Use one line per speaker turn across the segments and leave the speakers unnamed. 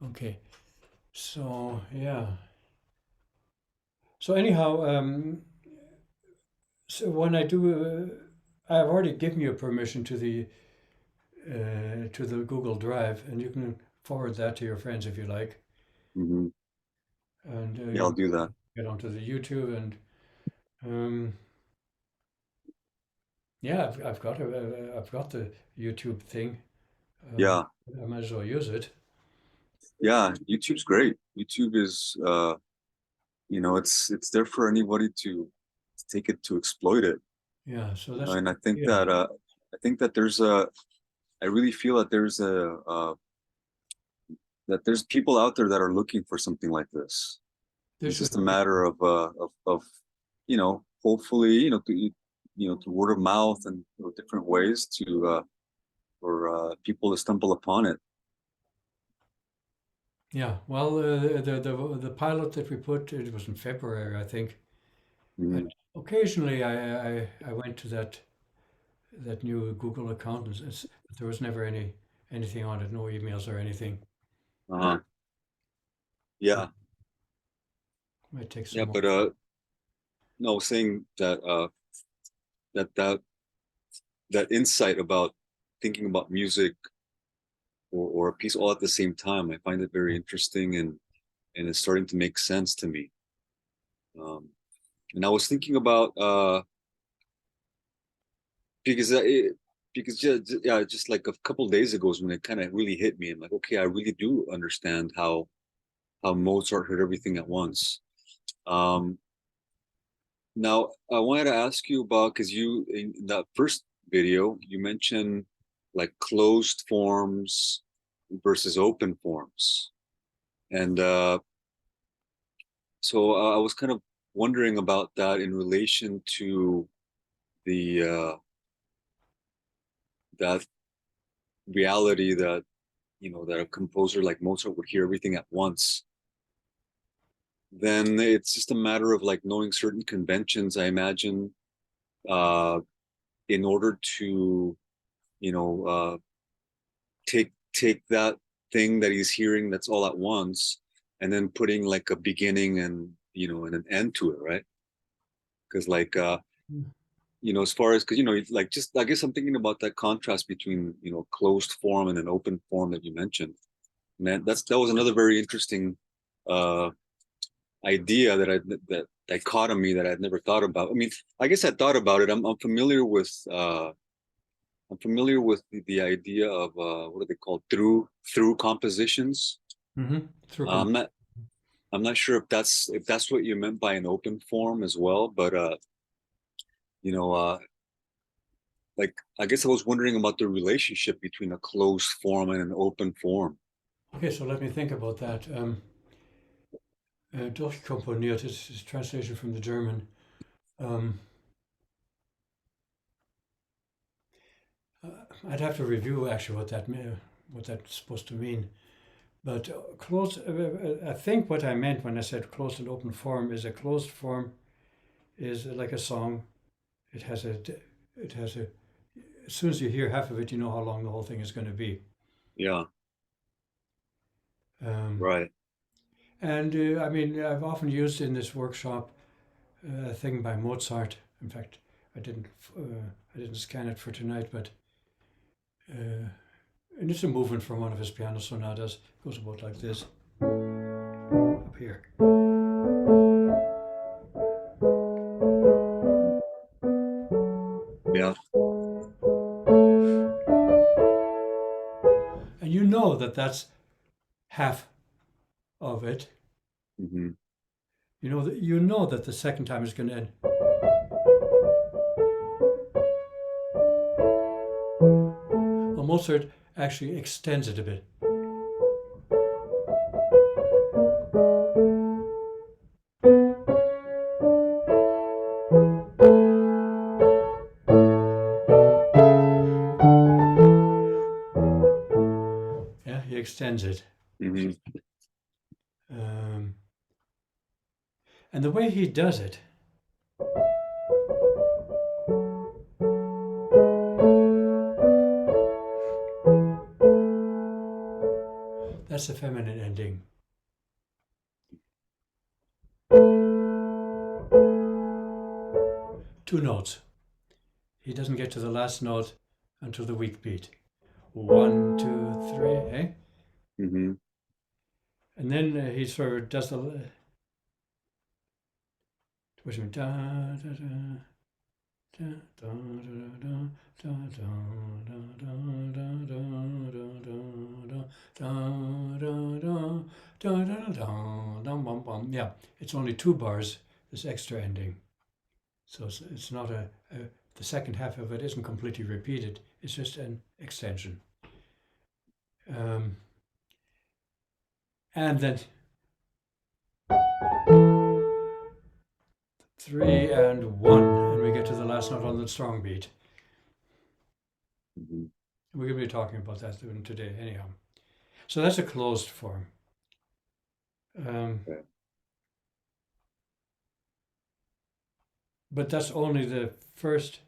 Okay. So yeah. So anyhow, so when I do, I've already given you permission to the Google Drive, and you can forward that to your friends if you like,
Hmm.
and
Yeah,
you
I'll
can
do that.
get onto the YouTube and um, yeah, I've got the YouTube thing. Um,
Yeah,
I might as well use it.
yeah. YouTube's great. YouTube is, it's there for anybody to take it to exploit it.
Yeah, so that's
And
yeah.
I think that I really feel that that there's people out there that are looking for something like this.
There
It's
should
just a
be.
matter of hopefully, through word of mouth and different ways for people to stumble upon it.
Yeah, well, the pilot that we put, it was in February, I think. And
Mhm.
occasionally, I went to that new Google account, and there was never anything on it, no emails or anything.
Uh-huh.
But
Yeah,
it might take some
yeah,
more.
but no, saying that that that that insight about thinking about music or a piece all at the same time, I find it very interesting and it's starting to make sense to me. Um, and I was thinking about because just like a couple of days ago is when it kind of really hit me. I'm like, okay, I really do understand how Mozart heard everything at once. Um, Now, I wanted to ask you about because you in that first video you mentioned like closed forms versus open forms, and so I was kind of wondering about that in relation to the that reality that that a composer like Mozart would hear everything at once. Then it's just a matter of like knowing certain conventions, I imagine, uh, in order to you know take that thing that he's hearing that's all at once and then putting like a beginning and and an end to it, right? Because like as far as because like just I guess I'm thinking about that contrast between closed form and an open form that you mentioned. Man, that was another very interesting uh idea that dichotomy that I'd never thought about. I mean, I guess I thought about it. I'm familiar with the idea of what are they called, through compositions.
Mm-hmm. Through
I'm not I'm not sure if that's what you meant by an open form as well, but you know, uh, like I guess I was wondering about the relationship between a closed form and an open form.
Okay, so let me think about that. Durchkomponiert is translation from the German. Um, I'd have to review actually what that's supposed to mean. But I think what I meant when I said closed and open form is a closed form is like a song. It has a, it has a. As soon as you hear half of it, you know how long the whole thing is going to be.
Yeah,
Um,
right.
and I mean, I've often used in this workshop a thing by Mozart. In fact, I didn't, I didn't scan it for tonight, but and it's a movement from one of his piano sonatas. It goes about like this up here.
Yeah.
And you know that that's half of it.
Hmm.
You know that the second time is going to end. Well, Mozart actually extends it a bit. Yeah, he extends it.
Hmm.
Um, and the way he does it, that's That's the feminine ending. Two notes. He doesn't get to the last note until the weak beat. 1, 2, 3, eh?
Mm-hmm.
And then he sort of does the. Which means da da da da da da da da. Yeah, it's only 2 bars. This extra ending, so it's not the second half of it isn't completely repeated. It's just an extension. And then 3 and 1, and we get to the last note on the strong beat.
Mm-hmm.
We're going to be talking about that today, anyhow. So that's a closed form.
Okay.
But that's only the first.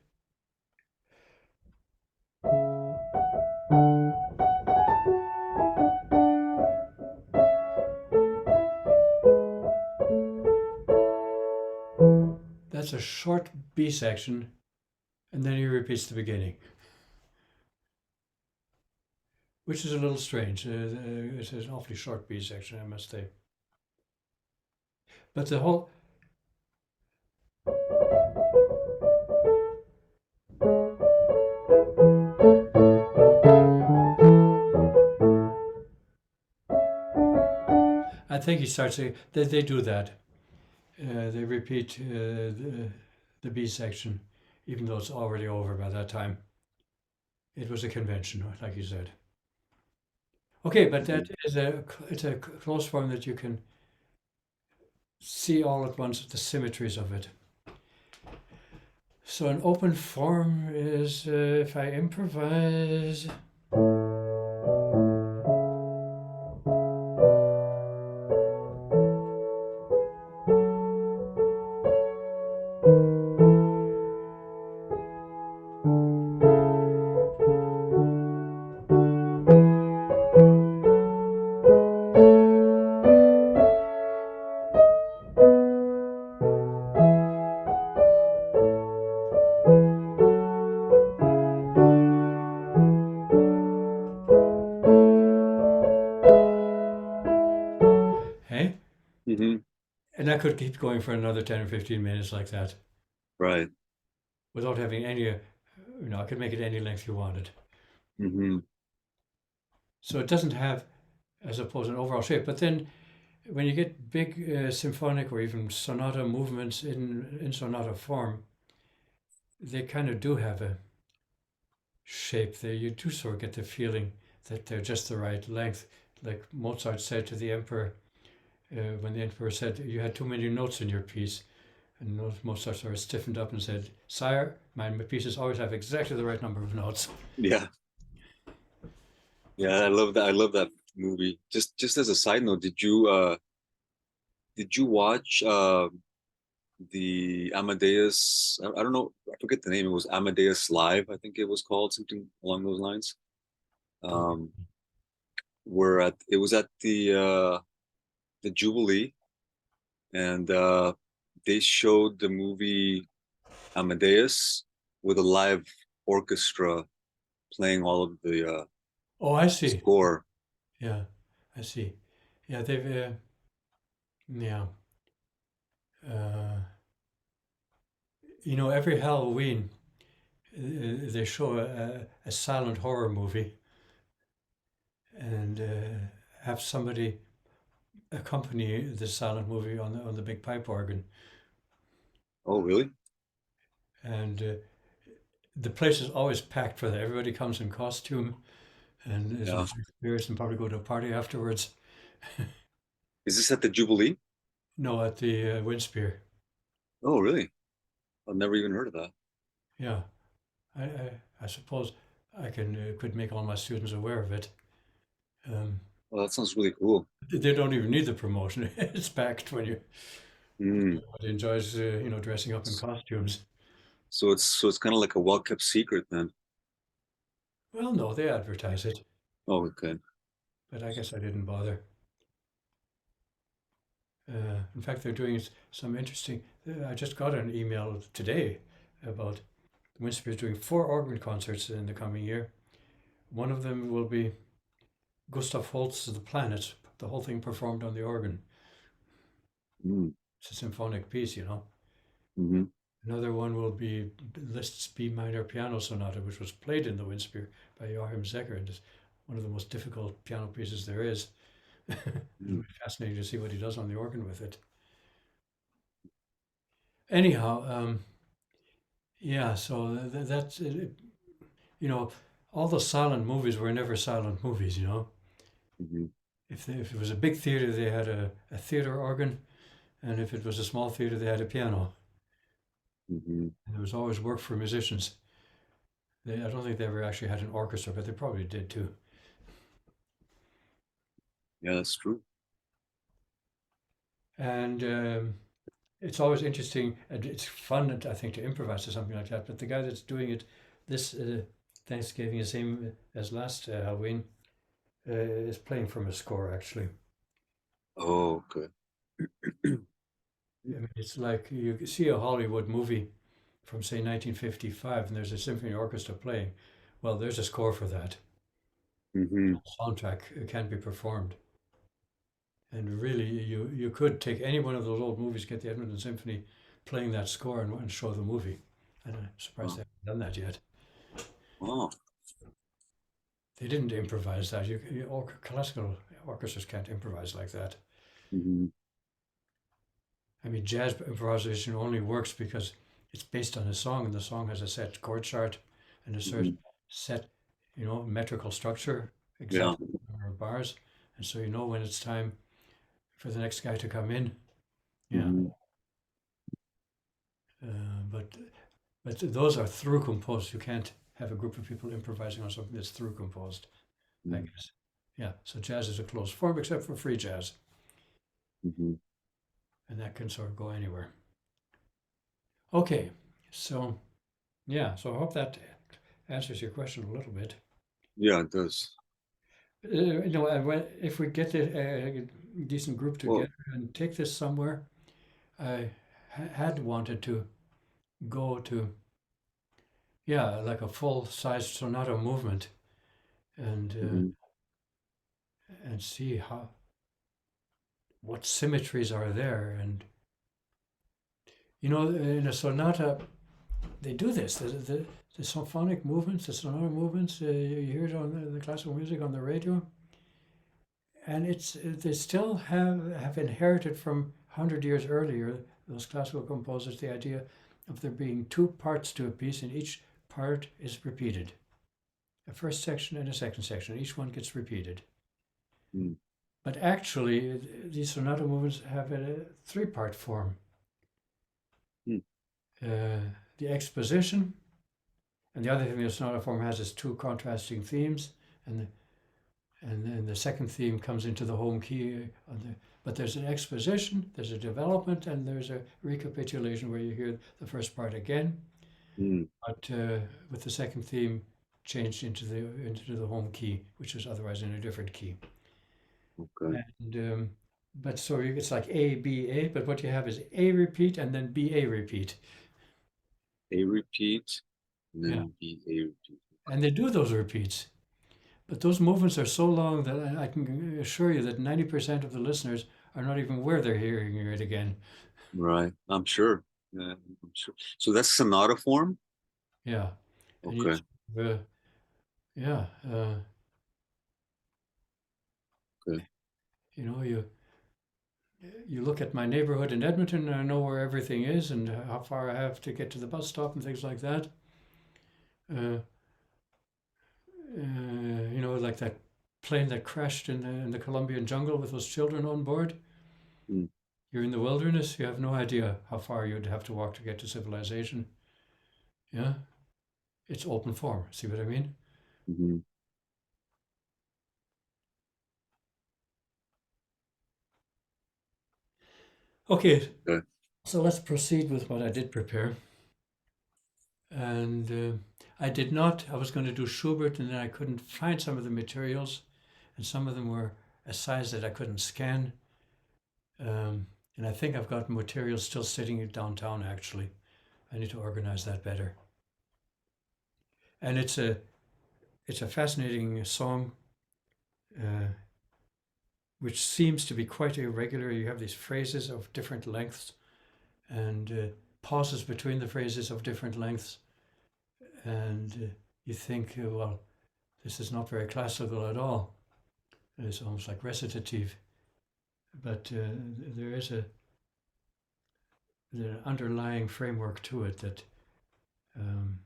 That's a short B section, and then he repeats the beginning, which is a little strange. It's an awfully short B section, I must say. But the whole. I think he starts. They do that. They repeat the B section, even though it's already over by that time. It was a convention, like you said. Okay, but that is it's a close form that you can see all at once the symmetries of it. So an open form is if I improvise. Hey?
Mm-hmm.
And I could keep going for another 10 or 15 minutes like that
Right.
without having any, I could make it any length you wanted.
Mm-hmm.
So it doesn't have, I suppose, an overall shape. But then when you get big symphonic or even sonata movements in sonata form, they kind of do have a shape there. You do sort of get the feeling that they're just the right length. Like Mozart said to the emperor, when the emperor said, you had too many notes in your piece. And Mozart sort of stiffened up and said, Sire, my pieces always have exactly the right number of notes.
Yeah. Yeah, I love that. I love that movie. Just as a side note, did you watch the Amadeus? I don't know, I forget the name. It was Amadeus Live, I think it was called, something along those lines. Um, where at it was at the Jubilee, and they showed the movie Amadeus with a live orchestra playing all of the
Oh, I see.
score.
Yeah, I see. Yeah, they've, yeah. Uh, every Halloween they show a silent horror movie and have somebody accompany the silent movie on the big pipe organ.
Oh, really?
And the place is always packed for that. Everybody comes in costume and is
Yeah.
very serious and probably go to a party afterwards.
Is this at the Jubilee?
No, at the Winspear.
Oh, really? I've never even heard of that.
Yeah, I suppose I could make all my students aware of it. Um,
Well, that sounds really cool.
they don't even need the promotion. It's packed when
Mm.
everybody enjoys dressing up in costumes.
So it's kind of like a well-kept secret then.
Well, no, they advertise it.
Oh, okay.
but I guess I didn't bother. In fact, they're doing some interesting. I just got an email today about the Windspear is doing 4 organ concerts in the coming year. One of them will be Gustav Holst's The Planet, the whole thing performed on the organ.
Mm.
It's a symphonic piece, you know.
Mm-hmm.
Another one will be Liszt's B minor piano sonata, which was played in the Windspear by Joachim Zecker, and is one of the most difficult piano pieces there is. It'll be fascinating to see what he does on the organ with it. Anyhow, yeah, so that's it. You know, all the silent movies were never silent movies, you know.
Mm-hmm.
If it was a big theater, they had a theater organ, and if it was a small theater, they had a piano.
Mm-hmm.
And there was always work for musicians. I don't think they ever actually had an orchestra, but they probably did too.
Yeah, that's true.
And it's always interesting, and it's fun, I think, to improvise to something like that. But the guy that's doing it this Thanksgiving, the same as last Halloween, is playing from a score, actually.
Oh, okay.
I mean, it's like you see a Hollywood movie from, say, 1955, and there's a symphony orchestra playing. Well, there's a score for that.
Mm-hmm.
Soundtrack can be performed. And really, you could take any one of those old movies, get the Edmonton Symphony playing that score and show the movie. And I'm surprised
Oh.
they haven't done that yet.
Oh.
They didn't improvise that. Classical orchestras can't improvise like that.
Mm-hmm.
I mean, jazz improvisation only works because it's based on a song, and the song has a set chord chart and a certain set, metrical structure,
Yeah.
exact number of bars, and so you know when it's time for the next guy to come in. Yeah.
Mm-hmm.
But those are through composed. You can't have a group of people improvising on something that's through composed, I
Mm-hmm.
guess. Yeah. So jazz is a closed form except for free jazz,
Mm-hmm.
and that can sort of go anywhere. Okay. So yeah. So I hope that answers your question a little bit.
Yeah, it does.
If we get a decent group together and take this somewhere, I had wanted to go to, like a full-size sonata movement, and
Mm-hmm.
see what symmetries are there. And in a sonata, they do this. The symphonic movements, the sonata movements, you hear it on the classical music on the radio, and they still have inherited from 100 years earlier, those classical composers, the idea of there being 2 parts to a piece, and each part is repeated. A first section and a second section. Each one gets repeated.
Mm.
But actually, these sonata movements have a 3-part form.
Mm.
The exposition, and the other thing the sonata form has is 2 contrasting themes, and then the second theme comes into the home key. But there's an exposition, there's a development, and there's a recapitulation where you hear the first part again, but with the second theme changed into the home key, which is otherwise in a different key.
Okay.
And but so it's like A, B, A, but what you have is A repeat and then B, A repeat.
A repeat, and then B, A repeat.
And they do those repeats. But those movements are so long that I can assure you that 90% of the listeners are not even aware they're hearing it again.
Right. I'm sure. Yeah, I'm sure. So that's sonata form?
Yeah. And
Okay.
yeah.
Okay.
You look at my neighborhood in Edmonton, and I know where everything is and how far I have to get to the bus stop and things like that. Like that plane that crashed in the Colombian jungle with those children on board.
Mm.
You're in the wilderness. You have no idea how far you'd have to walk to get to civilization. Yeah, it's open form. See what I mean?
Mm-hmm.
Okay.
Okay.
So let's proceed with what I did prepare. And I did not. I was going to do Schubert, and then I couldn't find some of the materials. and some of them were a size that I couldn't scan. And I think I've got material still sitting downtown, actually. I need to organize that better. And it's a fascinating song, uh, which seems to be quite irregular. You have these phrases of different lengths and pauses between the phrases of different lengths. And you think, well, this is not very classical at all. It's almost like recitative. But there is the underlying framework to it um,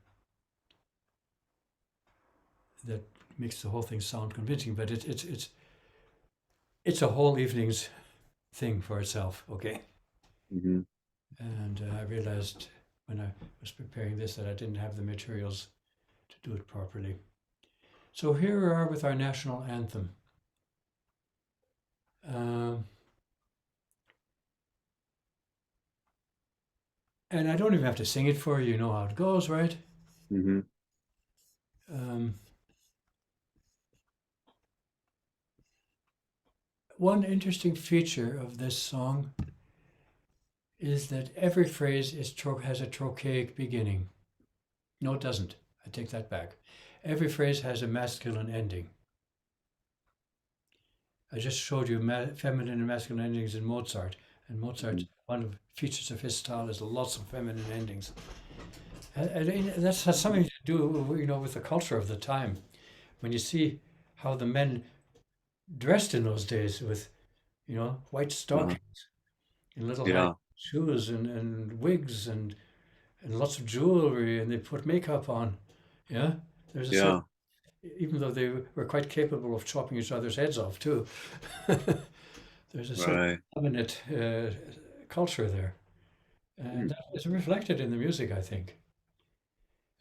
that makes the whole thing sound convincing. But it's a whole evening's thing for itself. Okay.
Mm-hmm.
And I realized when I was preparing this that I didn't have the materials to do it properly. So here we are with our national anthem. And I don't even have to sing it for you. You know how it goes, right?
Mm-hmm.
One interesting feature of this song is that every phrase has a trochaic beginning. No, it doesn't. I take that back. Every phrase has a masculine ending. I just showed you feminine and masculine endings in Mozart. And Mozart, one of the features of his style is lots of feminine endings. And that has something to do, with the culture of the time. When you see how the men dressed in those days with, white stockings and little high
Yeah.
shoes and wigs and lots of jewelry, and they put makeup on. Yeah, there's a certain,
Yeah.
even though they were quite capable of chopping each other's heads off too. There's a certain
Right.
dominant culture there, and
Mm.
that is reflected in the music, I think.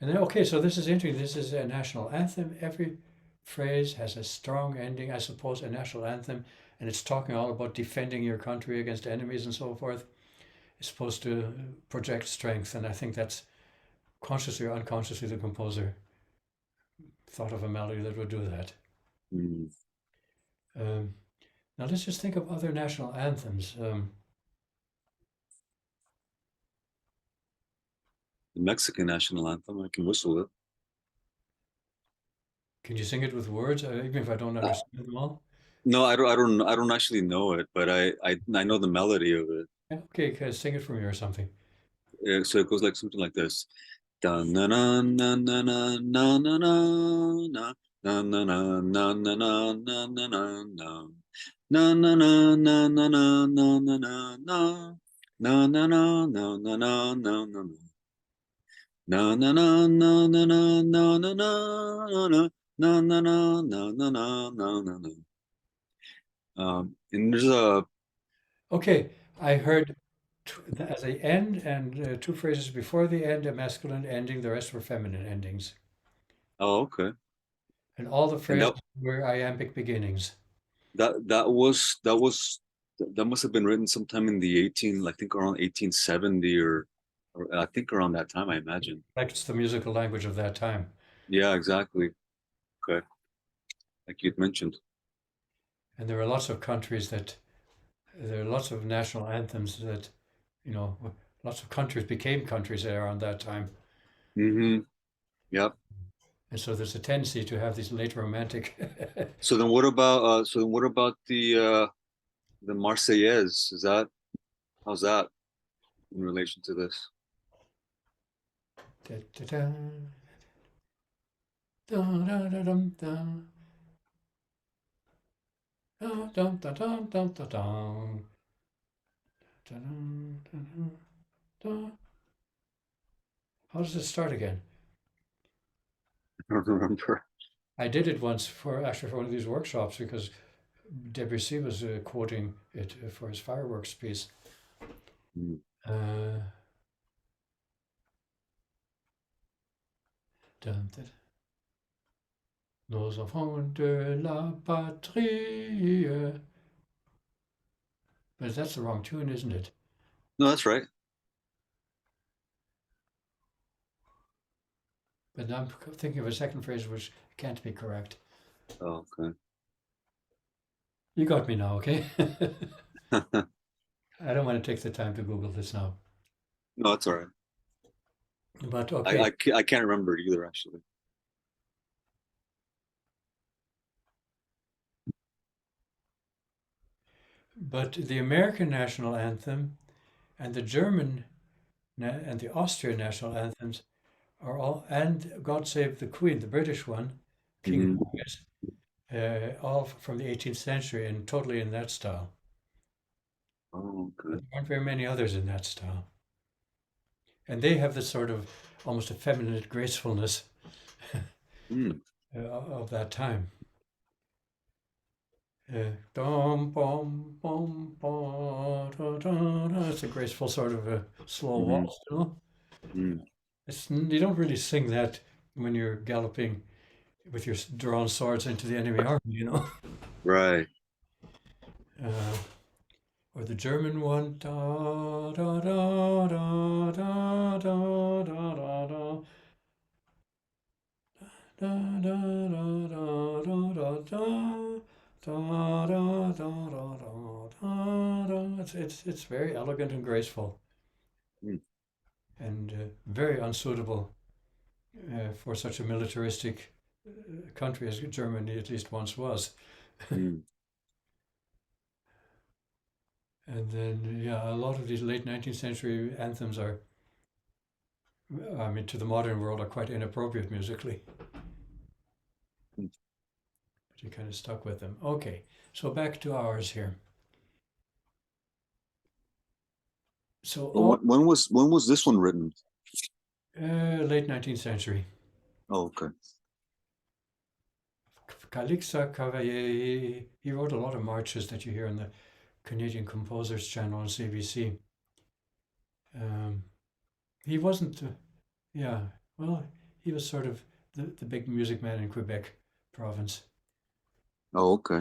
And then, okay, so this is interesting. This is a national anthem. Every phrase has a strong ending, I suppose, a national anthem, and it's talking all about defending your country against enemies and so forth. It's supposed to project strength, and I think that's consciously or unconsciously the composer thought of a melody that would do that.
Mm.
Um, Now let's just think of other national anthems.
The Mexican national anthem, I can whistle it.
Can you sing it with words, even if I don't understand them all?
No, I don't actually know it, but I know the melody of it.
Yeah, okay, sing it for me or something.
So it goes like something like this. Da na na na na na na na na na na na na na na na na na na. Na na na na na na na na na na. Na na na na na na na na na. Na na na na na na na na na na. Na na na na na na na na na. And there's a
Okay, I heard as a end and two phrases before the end, a masculine ending, the rest were feminine endings.
oh, okay.
And all the
And
phrases were iambic beginnings.
that must have been written sometime in the 18, I think around 1870 or I think around that time, I imagine.
Reflects the musical language of that time.
Yeah, exactly. Okay. Like you'd mentioned.
And there are lots of countries there are lots of national anthems that, you know, lots of countries became countries there around that time.
Mm-hmm. Yep.
And so there's a tendency to have these late romantic.
So then what about the Marseillaise? How's that in relation to this?
Da, da, da, da, da, da, dum, da, da, dum, da, dum, dum, da, dum, da, dum, da, dum, da. How does it start again?
I don't remember.
I did it once for one of these workshops because Debussy was quoting it for his fireworks piece.
Mm.
Uh, dun, dun, Nos enfants de la patrie. But that's the wrong tune, isn't it?
No, that's right.
But now I'm thinking of a second phrase which can't be correct.
Oh, okay.
You got me now, okay? I don't want to take the time to Google this now.
No, it's all right.
But
I,
okay,
I can't remember it either, actually.
but the American national anthem and the German and the Austrian national anthems are all, and God Save the Queen, the British one, King
Hmm.
Henry's, all from the 18th century and totally in that style.
Oh,
But
okay.
there aren't very many others in that style. And they have this sort of almost effeminate gracefulness
Hmm.
of that time. Dum, bum, bum, ba, da, da, da. It's a graceful sort of a slow
Hmm.
waltz, you know?
Hmm.
You don't really sing that when you're galloping with your drawn swords into the enemy army, you know?
Right.
Uh, or the German one. Da, da, da, da, da, da, da, da, da. Da, da, da, da, da, da, da. Da, da, da, da, da, da, da. It's very elegant and graceful
Hmm.
and very unsuitable for such a militaristic country as Germany at least once was.
Hmm.
And then, yeah, a lot of these late 19th century anthems are, I mean, to the modern world, are quite inappropriate musically,
Hmm.
but you kind of stuck with them. Okay, so back to ours here. So
Well,
all
when was this one written?
late 19th century.
Oh, okay.
Calixa Cavalier, he wrote a lot of marches that you hear on the Canadian Composers Channel on CBC. Um, he wasn't, yeah, well, he was sort of the big music man in Quebec province
Oh, okay.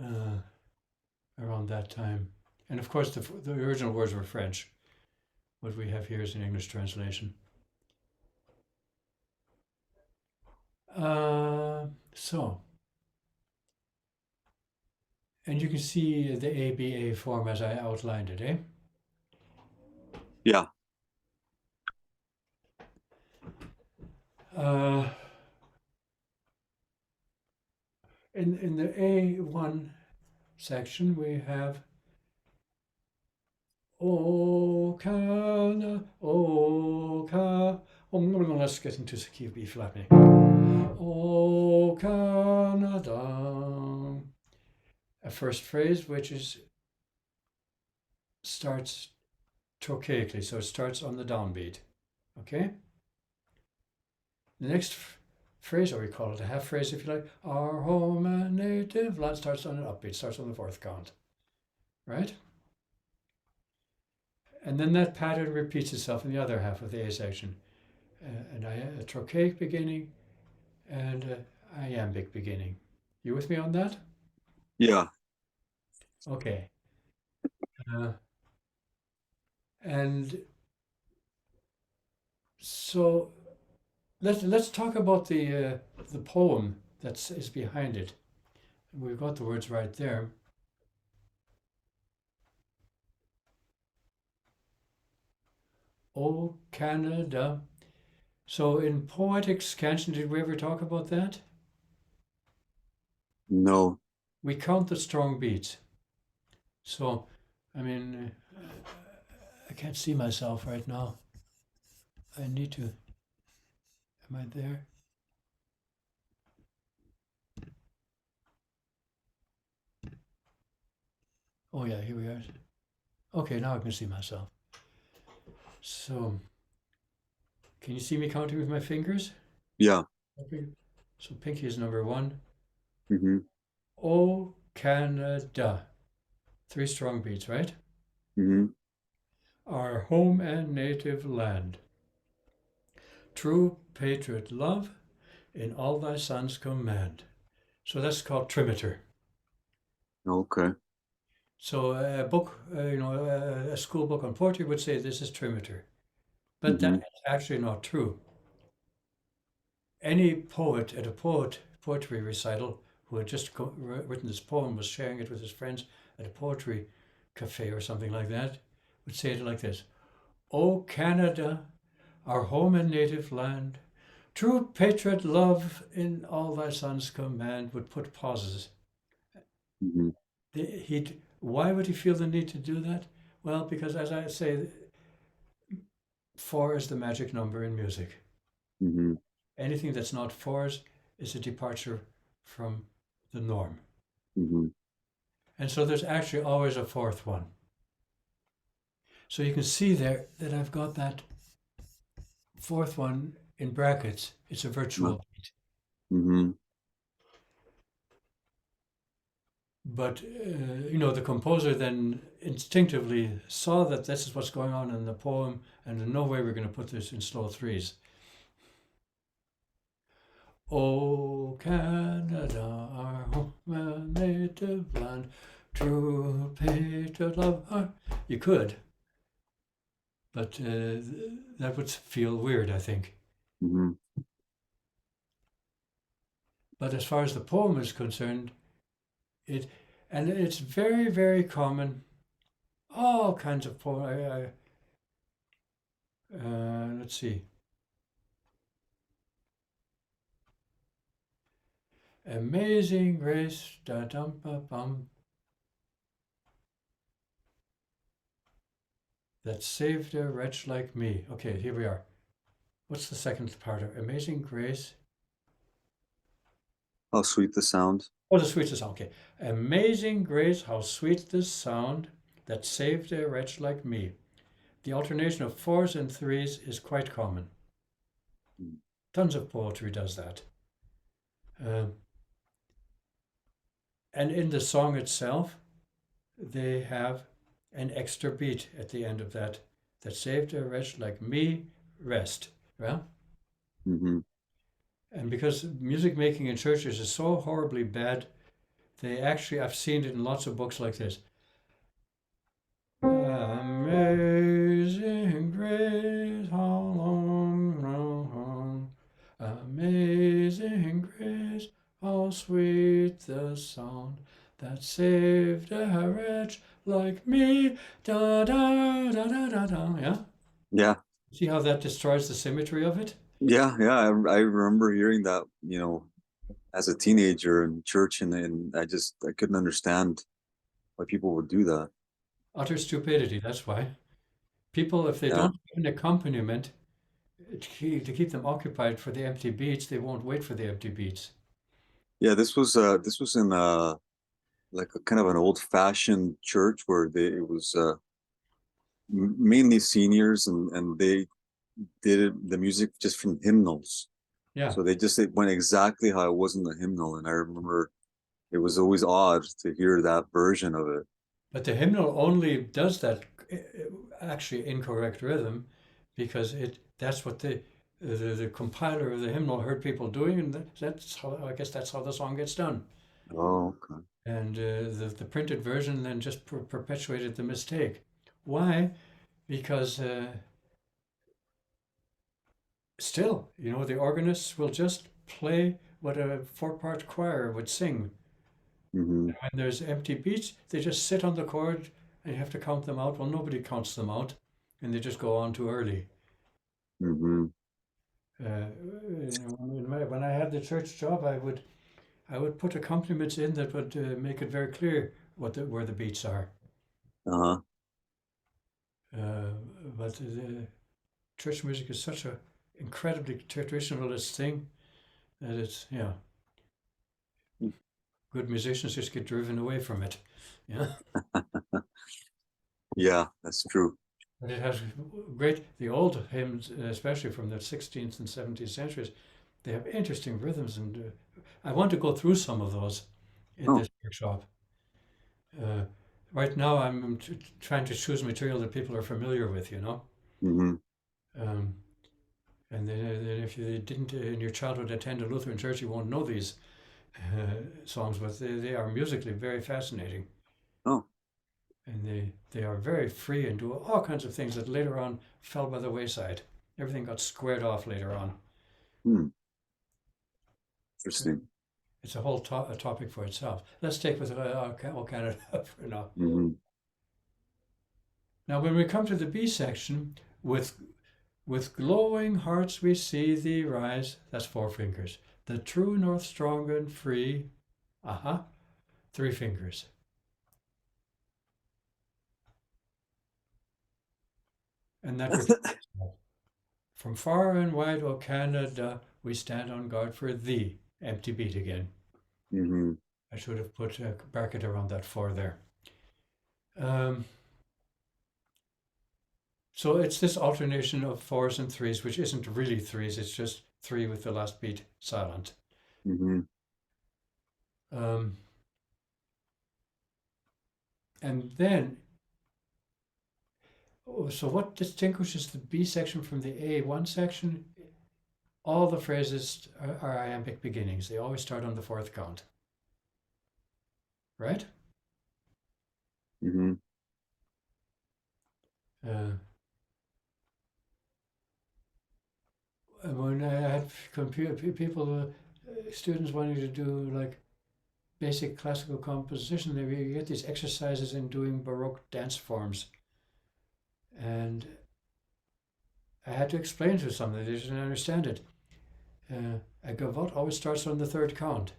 uh, around that time. And of course, the original words were French. What we have here is an English translation. So, and you can see the ABA form as I outlined it, eh?
Yeah.
Uh, in the A1 section, we have O Canada, O Ca. Oh, let's get into the key of B flat. O Canada. A first phrase which starts trocheically, so it starts on the downbeat. Okay? The next phrase, or we call it a half phrase if you like, our home and native land, starts on an upbeat, starts on the fourth count. Right? And then that pattern repeats itself in the other half of the A section. A trochaic beginning and a iambic beginning. You with me on that?
Yeah.
Okay. Uh, and so let's talk about the poem that is behind it. We've got the words right there. O Canada. So in poetic scansion, did we ever talk about that?
No.
We count the strong beats. So, I mean, I can't see myself right now. I need to. Am I there? Oh yeah, here we are. Okay, now I can see myself. So, can you see me counting with my fingers?
Yeah.
Okay. So pinky is number one.
Hmm.
O Canada. Three strong beats, right?
Hmm.
Our home and native land. True patriot love in all thy sons command. So that's called trimeter.
Okay.
So a book, a school book on poetry would say this is trimeter, but that
Hmm.
is actually not true. Any poet at a poetry recital who had just written this poem, was sharing it with his friends at a poetry cafe or something like that, would say it like this: "O Canada, our home and native land, true patriot love in all thy sons command," would put pauses.
Mm-hmm.
Why would he feel the need to do that? Well, because as I say, 4 is the magic number in music.
Mm-hmm.
Anything that's not 4s is a departure from the norm.
Mm-hmm.
And so there's actually always a 4th one. So you can see there that I've got that 4th one in brackets. It's a virtual beat.
Mm-hmm.
But, the composer then instinctively saw that this is what's going on in the poem, and there's no way we're going to put this in slow 3s. O Canada, our home and native land, true patriot love. You could, but that would feel weird, I think.
Mm-hmm.
But as far as the poem is concerned, it's very, very common. All kinds of poems. Let's see. Amazing grace, da dum ba bum, that saved a wretch like me. Okay, here we are. What's the second part of Amazing Grace?
How sweet the sound.
Oh, the sweetest sound. Okay. Amazing grace, how sweet the sound that saved a wretch like me. The alternation of 4s and 3s is quite common. Tons of poetry does that. And in the song itself, they have an extra beat at the end of that saved a wretch like me, rest. Well,
Mm-hmm.
and because music making in churches is so horribly bad, I've seen it in lots of books like this. Amazing grace, how long, amazing grace, how sweet the sound that saved a wretch like me. Da da da da da da. Yeah.
Yeah.
See how that destroys the symmetry of it?
Yeah. Yeah. I remember hearing that, as a teenager in church, and I couldn't understand why people would do that.
Utter stupidity. That's why people, if they
Yeah.
don't have an accompaniment to keep them occupied for the empty beats, they won't wait for the empty beats.
Yeah. This was in like a kind of an old-fashioned church where it was mainly seniors, and they did the music just from hymnals.
Yeah.
So it went exactly how it was in the hymnal, and I remember it was always odd to hear that version of it.
But the hymnal only does that actually incorrect rhythm because that's what the compiler of the hymnal heard people doing, and that's how I guess that's how the song gets done.
Oh, okay.
And the printed version then just perpetuated the mistake. Why? Because still, the organists will just play what a 4-part choir would sing.
Mm-hmm.
When there's empty beats, they just sit on the chord and you have to count them out. Well, nobody counts them out, and they just go on too early.
Mm-hmm.
When I had the church job, I would put accompaniments in that would make it very clear where the beats are.
Uh-huh.
But church music is such a incredibly traditionalist thing that it's good musicians just get driven away from it. Yeah.
Yeah, that's true.
But it has the old hymns, especially from the 16th and 17th centuries, they have interesting rhythms, and I want to go through some of those in
Oh.
this workshop. Right now, I'm trying to choose material that people are familiar with,
Mm-hmm.
Um, and then if you didn't in your childhood attend a Lutheran church, you won't know these songs, but they are musically very fascinating.
Oh.
And they are very free and do all kinds of things that later on fell by the wayside. Everything got squared off later on.
Hmm. Interesting.
It's a whole a topic for itself. Let's take with O Canada for now.
Mm-hmm.
Now, when we come to the B section, with glowing hearts we see thee rise. That's 4 fingers. The true north strong and free. 3 fingers. And that repeats itself. From far and wide, O Canada, we stand on guard for thee. Empty beat again.
Mm-hmm.
I should have put a bracket around that 4 there. So it's this alternation of 4s and 3s, which isn't really 3s, it's just 3 with the last beat silent.
Mm-hmm.
And then, so what distinguishes the B section from the A1 section? All the phrases are iambic beginnings. They always start on the 4th count. Right?
Mm-hmm.
When I had people, students wanting to do like basic classical composition, you get these exercises in doing Baroque dance forms. And I had to explain to some that they didn't understand it. A gavotte always starts on the 3rd count.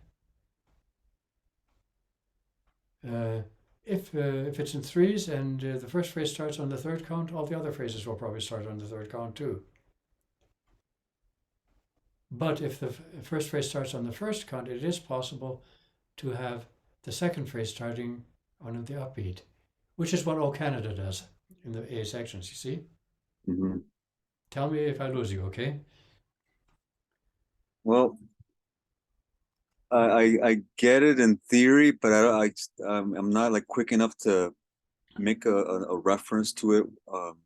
If it's in 3s and the first phrase starts on the 3rd count, all the other phrases will probably start on the 3rd count too. But if the first phrase starts on the 1st count, it is possible to have the 2nd phrase starting on the upbeat, which is what O Canada does in the A sections, you see?
Mm-hmm.
Tell me if I lose you, okay?
Well, I get it in theory, but I'm not like quick enough to make a reference to it, on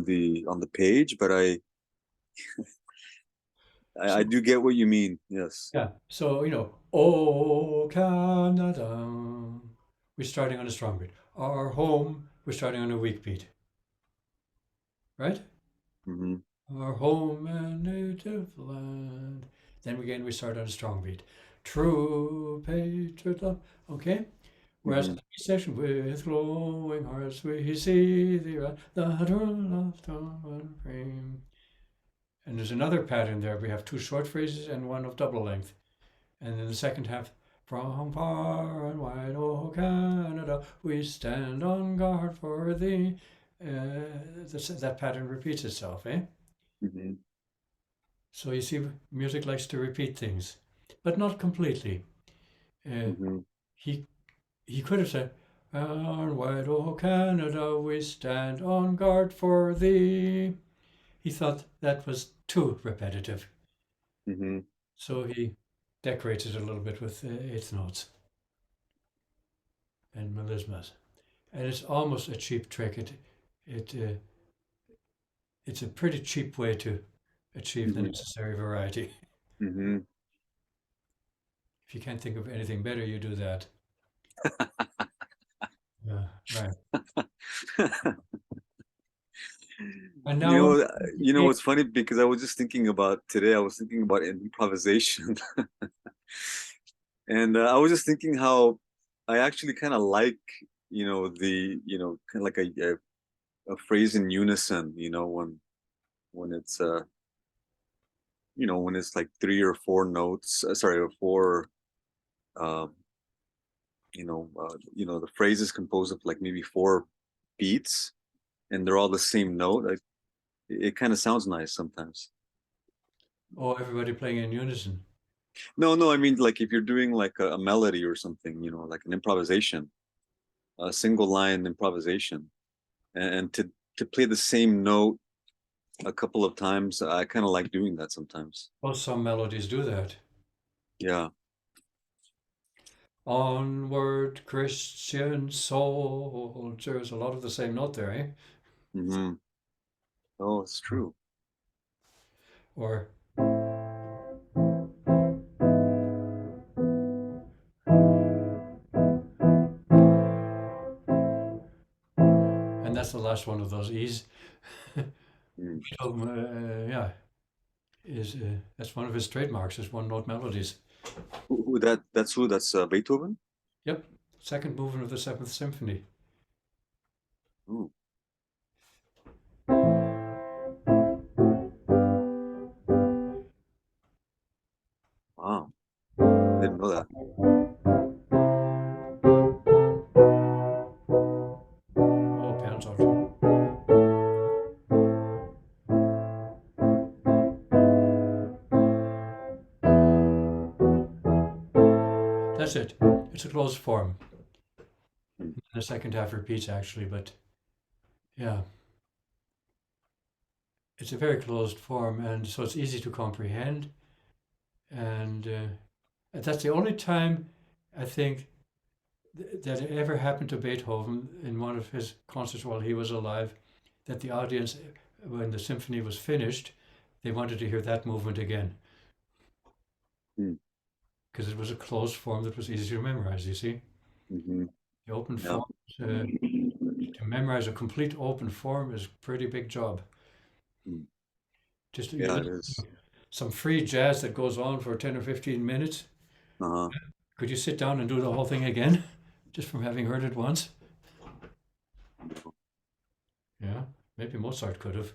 the page. But I do get what you mean. Yes.
Yeah. So, O Canada, we're starting on a strong beat. Our home, we're starting on a weak beat. Right?
Mm-hmm.
Our home and native land. Then again, we start on a strong beat. True patriot love. Okay? Whereas in the B section, with glowing hearts we see the true love and frame. And there's another pattern there. We have 2 short phrases and 1 of double length. And in the second half, from far and wide, O Canada, we stand on guard for thee. That pattern repeats itself, eh?
Mm-hmm.
So you see, music likes to repeat things, but not completely.
Mm-hmm.
He could have said, far and wide, O Canada, we stand on guard for thee. He thought that was too repetitive.
Mm-hmm.
So he decorated a little bit with 8th notes and melismas. And it's almost a cheap trick. It's a pretty cheap way to achieve the
Mm-hmm.
necessary variety.
Mm-hmm.
If you can't think of anything better, you do that. Right. And now,
What's funny, because I was just thinking about today. I was thinking about improvisation, and I was just thinking how I actually kind of like, kind of like a phrase in unison. When it's when it's like 3 or 4 notes. Sorry, or 4. Um, the phrase is composed of like maybe 4 beats, and they're all the same note. It kind of sounds nice sometimes.
everybody playing in unison.
No, I mean, like if you're doing like a melody or something, like an improvisation, a single line improvisation, and to play the same note a couple of times, I kind of like doing that sometimes.
Well, some melodies do that.
Yeah.
Onward, Christian soldiers. A lot of the same note there, eh?
Mm-hmm. Oh, it's true.
Or and that's the last one of those E's.
Mm.
Yeah, that's one of his trademarks, is one note melodies.
That's who? That's Beethoven?
Yep, second movement of the Seventh Symphony.
Ooh. Wow. I didn't know that.
Oh, piano solo. That's it. It's a closed form.
Mm.
The second half repeats actually, but yeah, it's a very closed form, and so it's easy to comprehend. And that's the only time I think that it ever happened to Beethoven in one of his concerts while he was alive, that the audience, when the symphony was finished, they wanted to hear that movement again
Mm.
because it was a closed form that was easy to memorize. You see,
Hmm.
the open
Yeah.
form. To memorize a complete open form is a pretty big job.
Mm.
Just you
Yeah, it
listen
is.
to some free jazz that goes on for 10 or 15 minutes.
Uh-huh.
Could you sit down and do the whole thing again just from having heard it once? Yeah, maybe Mozart could have.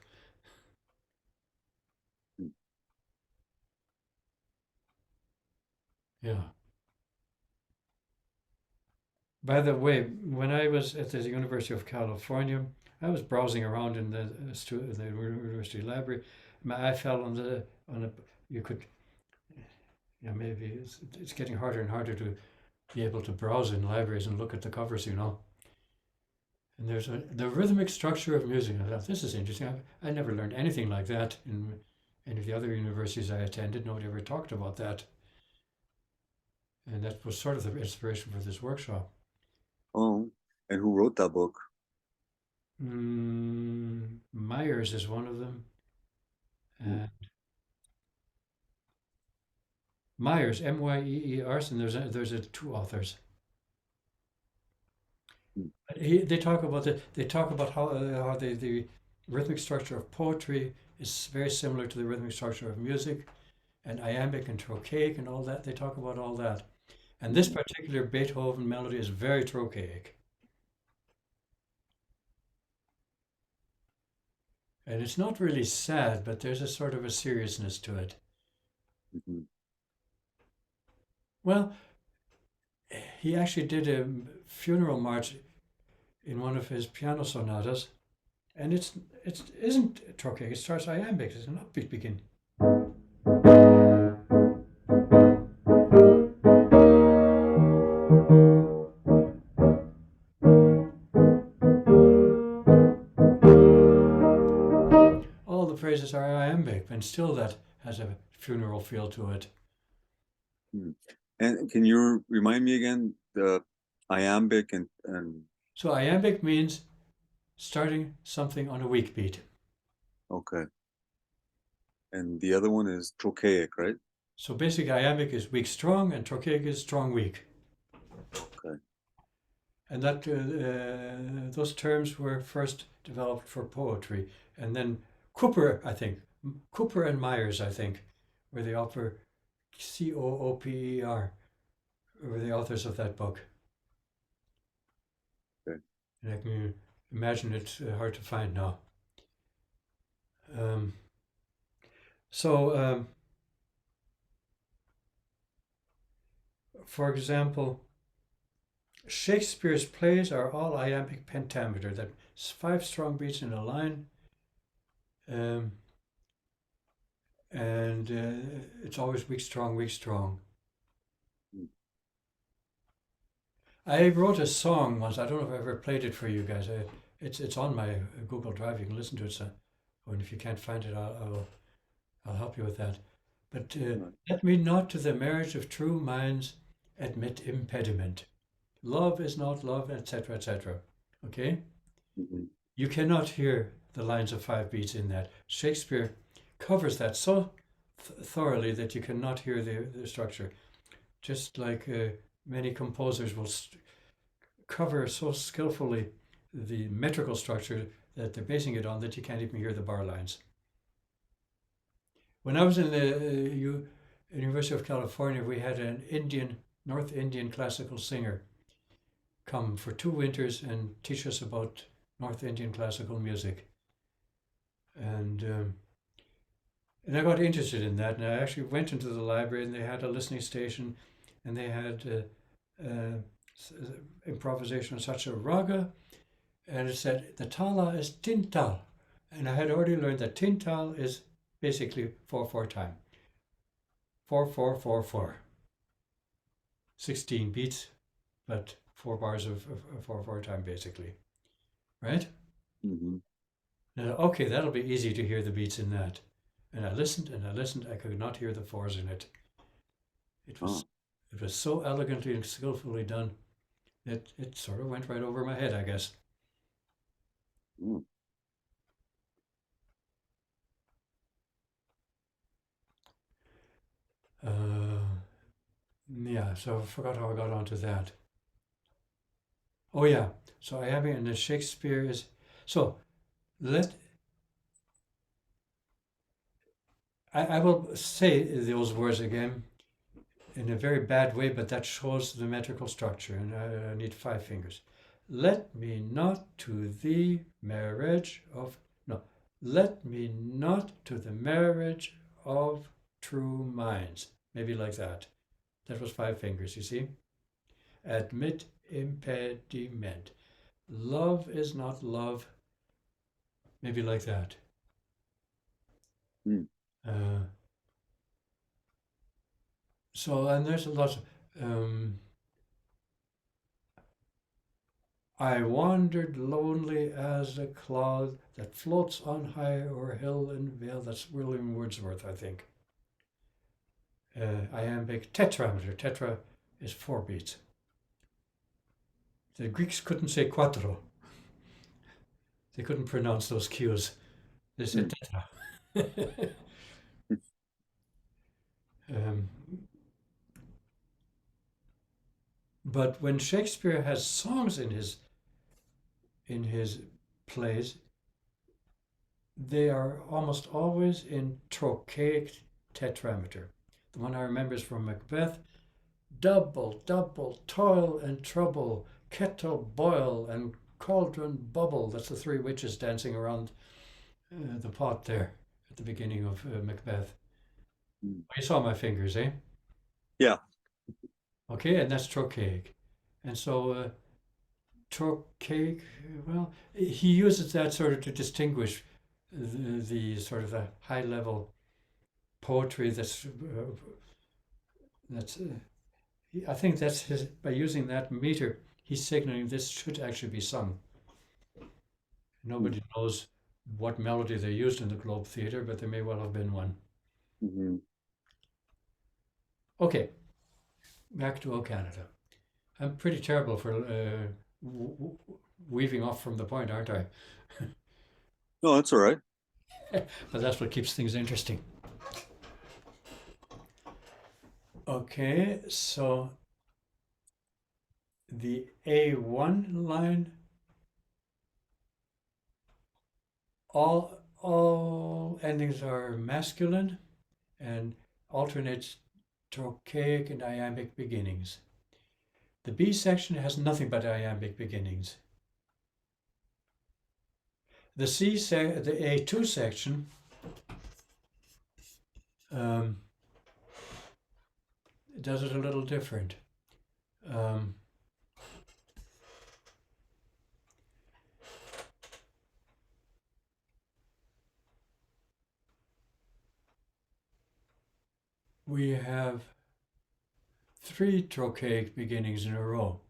Mm.
Yeah. By the way, when I was at the University of California, I was browsing around in the university library. My eye fell on a. You could, yeah, maybe it's getting harder and harder to be able to browse in libraries and look at the covers, you know. And there's the rhythmic structure of music. I thought this is interesting. I never learned anything like that in any of the other universities I attended. Nobody ever talked about that, and that was sort of the inspiration for this workshop.
Oh, and who wrote that book?
Myers is one of them.
Mm.
Uh, Myers, Myeers, and there's two authors.
Mm.
They talk about they talk about how the rhythmic structure of poetry is very similar to the rhythmic structure of music, and iambic and trochaic and all that. They talk about all that. And this
Mhm.
particular Beethoven melody is very trochaic. And it's not really sad, but there's a sort of a seriousness to it.
Mhm.
Well, he actually did a funeral march in one of his piano sonatas, and it isn't trochaic. It starts iambic. It's an upbeat beginning. All the phrases are iambic, and still that has a funeral feel to it.
Mm. And can you remind me again the iambic and
So iambic means starting something on a weak beat.
okay, and the other one is trochaic, right?
So basic iambic is weak strong, and trochaic is strong weak.
Okay.
And that those terms were first developed for poetry, and then Cooper, I think, Cooper and Myers, I think, were the author, Cooper, were the authors of that book.
Okay.
And I can imagine it's hard to find now. Um, so, for example, Shakespeare's plays are all iambic pentameter, that's five strong beats in a line. Um, and it's always weak, strong, weak, strong.
Mm.
I wrote a song once. I don't know if I ever played it for you guys. It's on my Google Drive. You can listen to it. So, and if you can't find it, I'll help you with that. But
Right.
let me not to the marriage of true minds admit impediment. Love is not love, etc., etc. Okay?
Mhm.
You cannot hear the lines of five beats in that. Shakespeare covers that so thoroughly that you cannot hear the structure. Just like many composers will cover so skillfully the metrical structure that they're basing it on that you can't even hear the bar lines. When I was in the University of California, we had an North Indian classical singer come for 2 winters and teach us about North Indian classical music. And I got interested in that, and I actually went into the library, and they had a listening station, and they had improvisation on such a raga, and it said the tala is tintal, and I had already learned that tintal is basically 4/4 time. 4/4/4/4. 16 beats, but 4 bars of 4/4 time basically, right?
Mm-hmm.
Now, okay, that'll be easy to hear the beats in that. And I listened and I listened. I could not hear the 4s in it. It was so elegantly and skillfully done that it sort of went right over my head, I guess.
Mm.
Yeah, so I forgot how I got onto that. Oh yeah, so iambic and then Shakespeare is so. I will say those words again in a very bad way, but that shows the metrical structure, and I need 5 fingers. Let me not to the marriage of, no, let me not to the marriage of true minds. Maybe like that. That was 5 fingers, you see? Admit impediment. Love is not love. Maybe like that.
Mm.
So, and there's a lot I wandered lonely as a cloud that floats on high o'er hill and vale. That's William Wordsworth, I think. Iambic tetrameter. Tetra is 4 beats. The Greeks couldn't say quattro. They couldn't pronounce those Qs. They said tetra. But when Shakespeare has songs in his plays, they are almost always in trochaic tetrameter. The one I remember is from Macbeth. Double, double, toil and trouble, kettle boil and cauldron bubble. That's the 3 witches dancing around the pot there at the beginning of Macbeth.
Mm.
You saw my fingers, eh?
Yeah.
Okay, and that's trochaic. And so trochaic, well, he uses that sort of to distinguish the sort of the high level poetry that's I think that's his, by using that meter, he's signaling this should actually be sung. Nobody knows what melody they used in the Globe Theatre, but there may well have been one.
Mm-hmm.
Okay, back to O Canada. I'm pretty terrible for weaving off from the point, aren't I?
No, that's all right.
But that's what keeps things interesting. Okay, so the A1 line, all endings are masculine and alternates trochaic and iambic beginnings. The B section has nothing but iambic beginnings. The A2 section does it a little different. We have 3 trochaic beginnings in a row.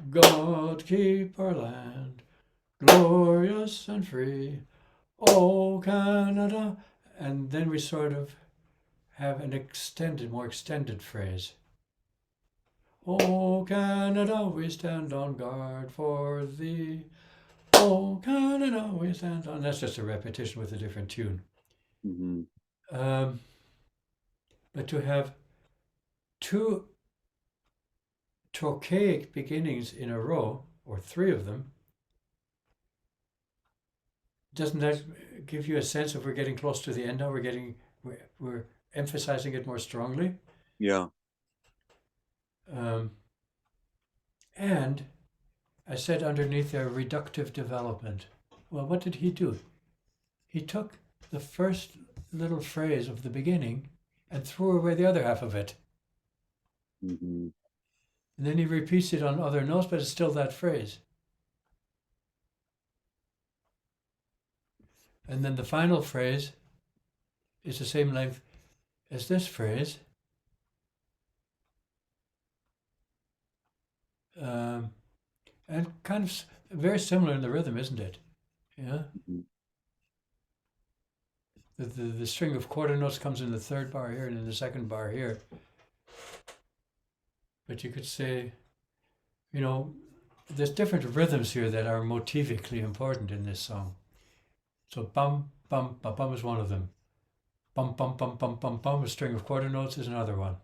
God keep our land glorious and free, oh Canada, and then we sort of have an more extended phrase. Oh Canada, we stand on guard for thee. Oh Canada, we stand on. That's just a repetition with a different tune.
Mm-hmm.
But to have 2 trochaic beginnings in a row, or 3 of them, doesn't that give you a sense of we're getting close to the end now? We're emphasizing it more strongly.
Yeah.
And I said underneath there, reductive development. Well, what did he do? He took the first little phrase of the beginning and threw away the other half of it.
Mm-hmm.
And then he repeats it on other notes, but it's still that phrase. And then the final phrase is the same length as this phrase. And kind of very similar in the rhythm, isn't it? Yeah.
Mm-hmm.
The string of quarter notes comes in the third bar here and in the second bar here. But you could say, you know, there's different rhythms here that are motivically important in this song. So bum, bum, bum, bum is one of them. Bum, bum, bum, bum, bum, bum, a string of quarter notes is another one.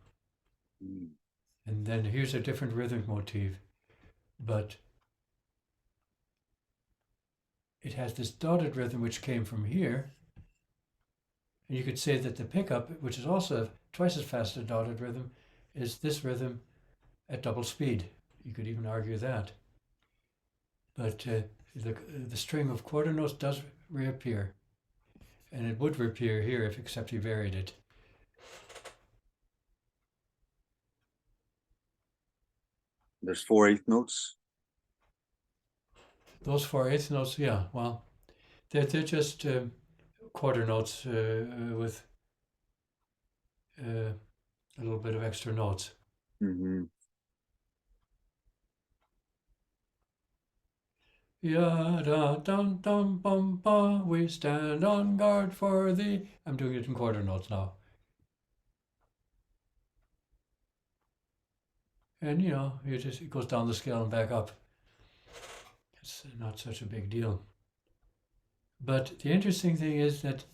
Mm.
And then here's a different rhythmic motif. But it has this dotted rhythm which came from here. And you could say that the pickup, which is also twice as fast as a dotted rhythm, is this rhythm at double speed. You could even argue that. But the string of quarter notes does reappear. And it would reappear here if except you varied it.
There's 4/8 notes.
Those 4/8 notes, yeah, well, they're just quarter notes with a little bit of extra notes.
Mm-hmm.
Ya da dum dum bum ba, we stand on guard for thee. I'm doing it in quarter notes now. And you know, it goes down the scale and back up. It's not such a big deal. But the interesting thing is that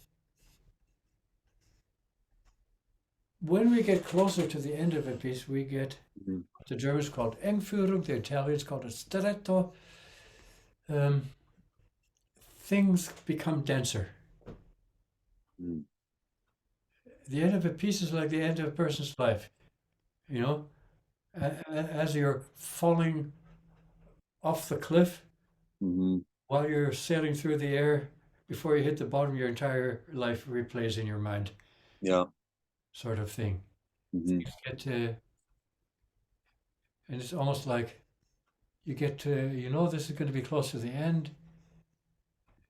when we get closer to the end of a piece, we get what the Germans called Engführung, the Italians called it stretto. Things become denser.
Mm.
The end of a piece is like the end of a person's life. You know, as you're falling off the cliff,
Mm-hmm.
while you're sailing through the air, before you hit the bottom, your entire life replays in your mind.
Yeah.
Sort of thing.
Mm-hmm.
And it's almost like you get to, you know, this is going to be close to the end.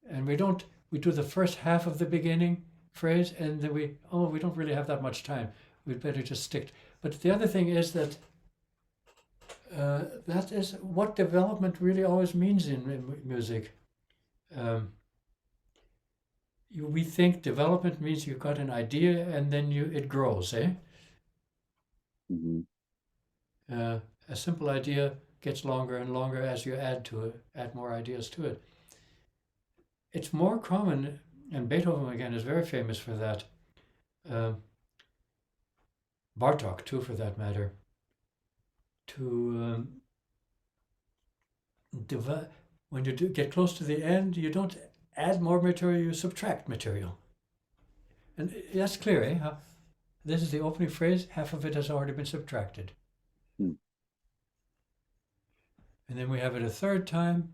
And we do the first half of the beginning phrase, and then we don't really have that much time. We'd better just stick. But the other thing is that that is what development really always means in music. We think development means you've got an idea and then it grows, eh?
Mm-hmm.
A simple idea gets longer and longer as you add more ideas to it. It's more common, and Beethoven again is very famous for that. Bartok too, for that matter. To when you get close to the end, you don't add more material, you subtract material. And that's clear, eh? This is the opening phrase, half of it has already been subtracted.
Hmm.
And then we have it a third time.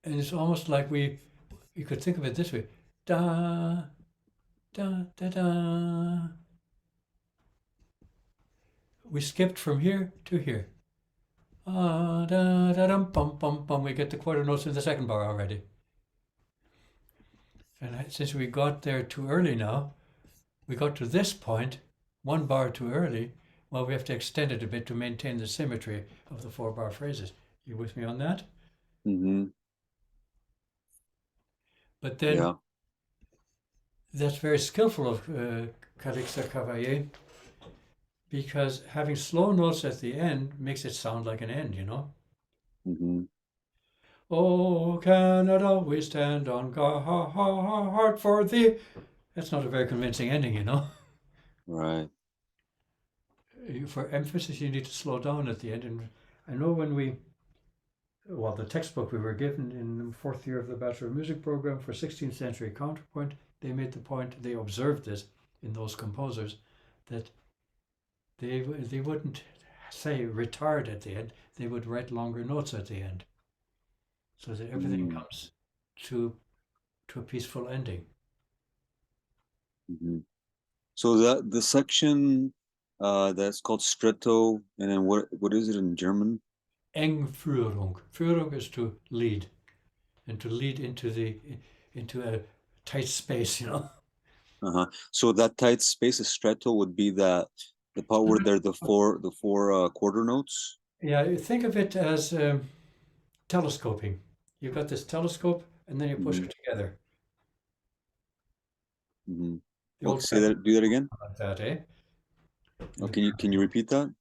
And it's almost like you could think of it this way. Da, da, da, da. We skipped from here to here. Da, da, dum, bum, bum, bum. We get the quarter notes in the second bar already. And since we got there too early now, we got to this point, one bar too early, well, we have to extend it a bit to maintain the symmetry of the 4-bar phrases. You with me on that?
Mm-hmm.
But then,
yeah.
That's very skillful of Calixte Cavalier, because having slow notes at the end makes it sound like an end, you know?
Mm-hmm.
Oh, Canada, we stand on guard for thee. That's not a very convincing ending, you know?
Right.
For emphasis, you need to slow down at the end. And I know when we well, the textbook we were given in the fourth year of the Bachelor of Music program for 16th century counterpoint, they made the point, they observed this in those composers, that they wouldn't say retard at the end, they would write longer notes at the end, so that everything
Mm,
comes to a peaceful ending.
mhm. So that the section that's called stretto, and then what is it in German?
Engführung. Führung is to lead, and to lead into a tight space, you know.
Uh-huh. So that tight space of stretto would be that the part where there are the four quarter notes.
Yeah, think of it as telescoping. You've got this telescope, and then you push
Mm-hmm.
it together.
Mm-hmm.
The
Okay,
old fashioned
do that again.
like that, eh? In
Oh,
the
can you repeat that?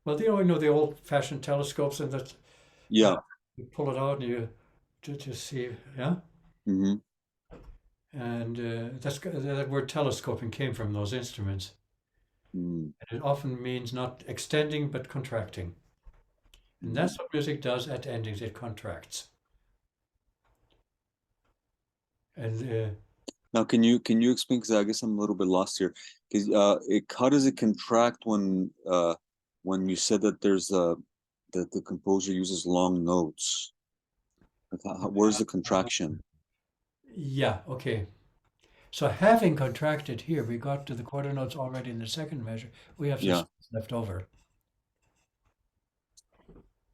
well, you know the old fashioned telescopes, and that
Yeah.
you pull it out and you to see, yeah.
Mm-hmm.
And that word telescoping came from those instruments.
Mm-hmm.
And it often means not extending but contracting. And
Mm-hmm.
that's what music does at endings, it contracts. And
Now, can you explain? Because I guess I'm a little bit lost here. Because how does it contract when you said that that the composer uses long notes? Like, where's the contraction?
yeah, okay. So having contracted here, we got to the quarter notes already in the second measure. We have some
Yeah.
space left over.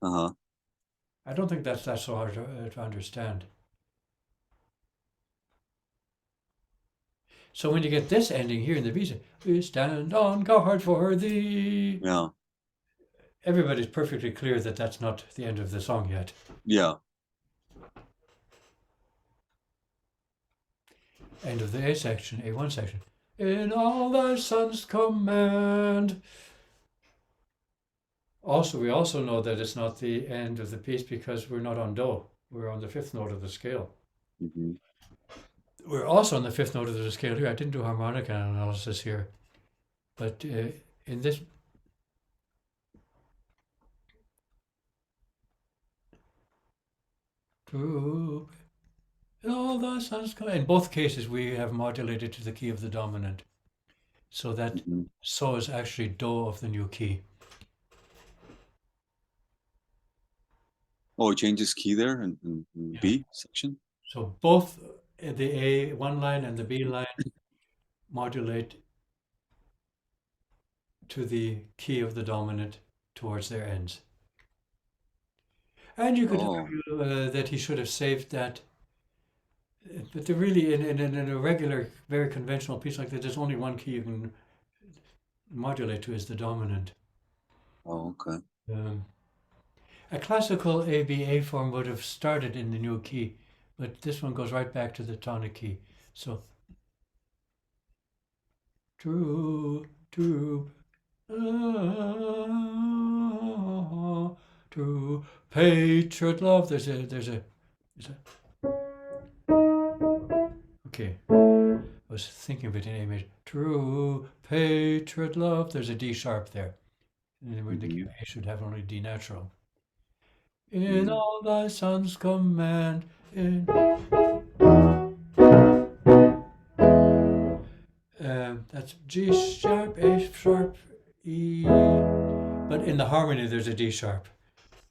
Uh-huh.
I don't think that's so hard to understand. So when you get this ending here in the B, we stand on guard for thee.
Yeah.
Everybody's perfectly clear that that's not the end of the song yet.
Yeah.
End of the A section, A1 section. In all thy son's command. Also, we also know that it's not the end of the piece because we're not on Do. We're on the fifth note of the scale.
Mm-hmm.
We're also on the fifth note of the scale here. I didn't do harmonic analysis here, but in this, in all thy sons come. In both cases, we have modulated to the key of the dominant, so that
Mm-hmm.
so is actually Do of the new key.
Oh, it changes key there in
Yeah.
B section.
So both the A1 line and the B line modulate to the key of the dominant towards their ends. And you could
Oh.
argue that he should have saved that, but they're really in a regular, very conventional piece like that, there's only one key you can modulate to is the dominant.
Oh, okay.
Um, a classical ABA form would have started in the new key, but this one goes right back to the tonic key. So, true, true, to patriot love. There's a. Okay, I was thinking of it in A major. True patriot love. There's a D sharp there. And then the
Mm-hmm.
A should have only D natural. In
Mm-hmm.
all thy son's command. That's G sharp, A sharp, E. But in the harmony, there's a D sharp.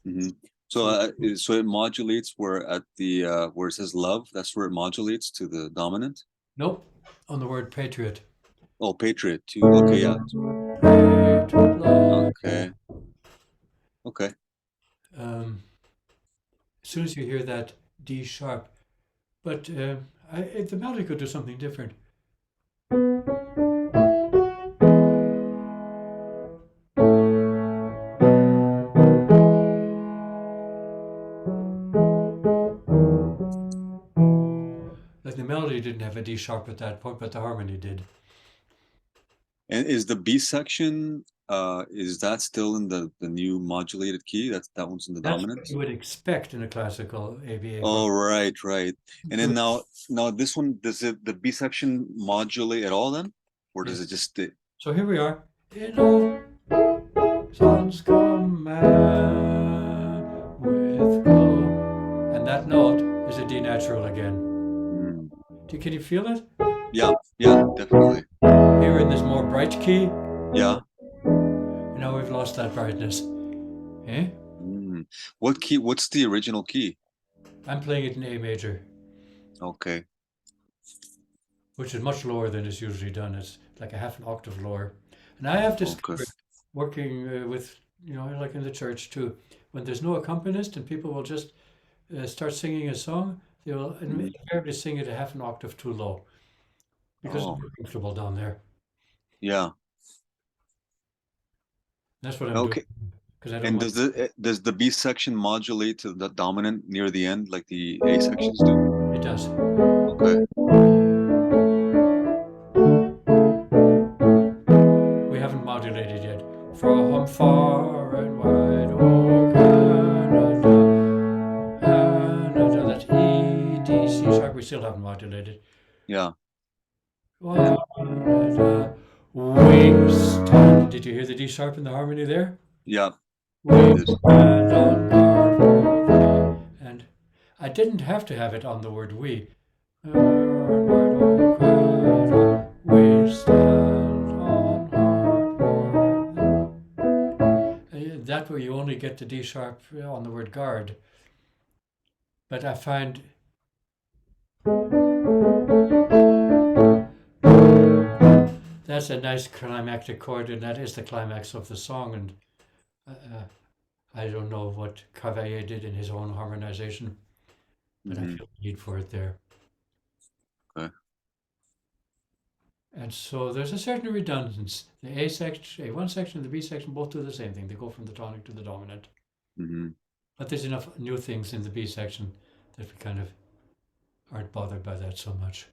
Mm-hmm. So,
So
so it modulates where it says love. That's where it modulates to the dominant.
nope, on the word patriot.
Oh, patriot too. Okay, yeah.
Patriot love.
Okay. Okay.
Um, as soon as you hear that D sharp, but the melody could do something different. Like the melody didn't have a D sharp at that point, but the harmony did.
And is the B section is that still in the new modulated key? That one's in the
That's
dominant.
what you would expect in a classical ABA form.
Oh, right, right. And then now this one, does the B section modulate at all then? Or does
Yes.
it just stay?
So here we are. In all songs command with that note is a D natural again.
Mm.
Can you feel it?
Yeah, definitely.
Here in this more bright key,
Yeah.
now we've lost that brightness. Eh?
Mm. What key? What's the original key?
I'm playing it in A major,
Okay.
which is much lower than it's usually done. It's like a half an octave lower. And I have
Okay.
discovered working with, like in the church too, when there's no accompanist and people will just start singing a song, they will
Mhm.
invariably sing it a half an octave too low because it's
Oh,
more comfortable down there.
yeah.
That's what I'm doing
Okay.
because I don't
And
want.
does the B section modulate to the dominant near the end like the A sections do?
It does.
Okay.
We haven't modulated yet. From far and wide, oh Canada, Canada. That's E, D, C sharp. We still haven't modulated.
Yeah.
Canada, we stand. Did you hear the D sharp in the harmony there?
Yeah.
We
Yeah, it is.
stand on guard for the. And I didn't have to have it on the word we. We stand on guard for the. That way you only get the D sharp on the word guard. But I find that's a nice climactic chord, and that is the climax of the song. And I don't know what Cavalier did in his own harmonization, but I
Hmm.
feel the need for it there.
Okay.
And so there's a certain redundance. The A section, A1 section, and the B section both do the same thing. They go from the tonic to the dominant.
Hmm.
But there's enough new things in the B section that we kind of aren't bothered by that so much.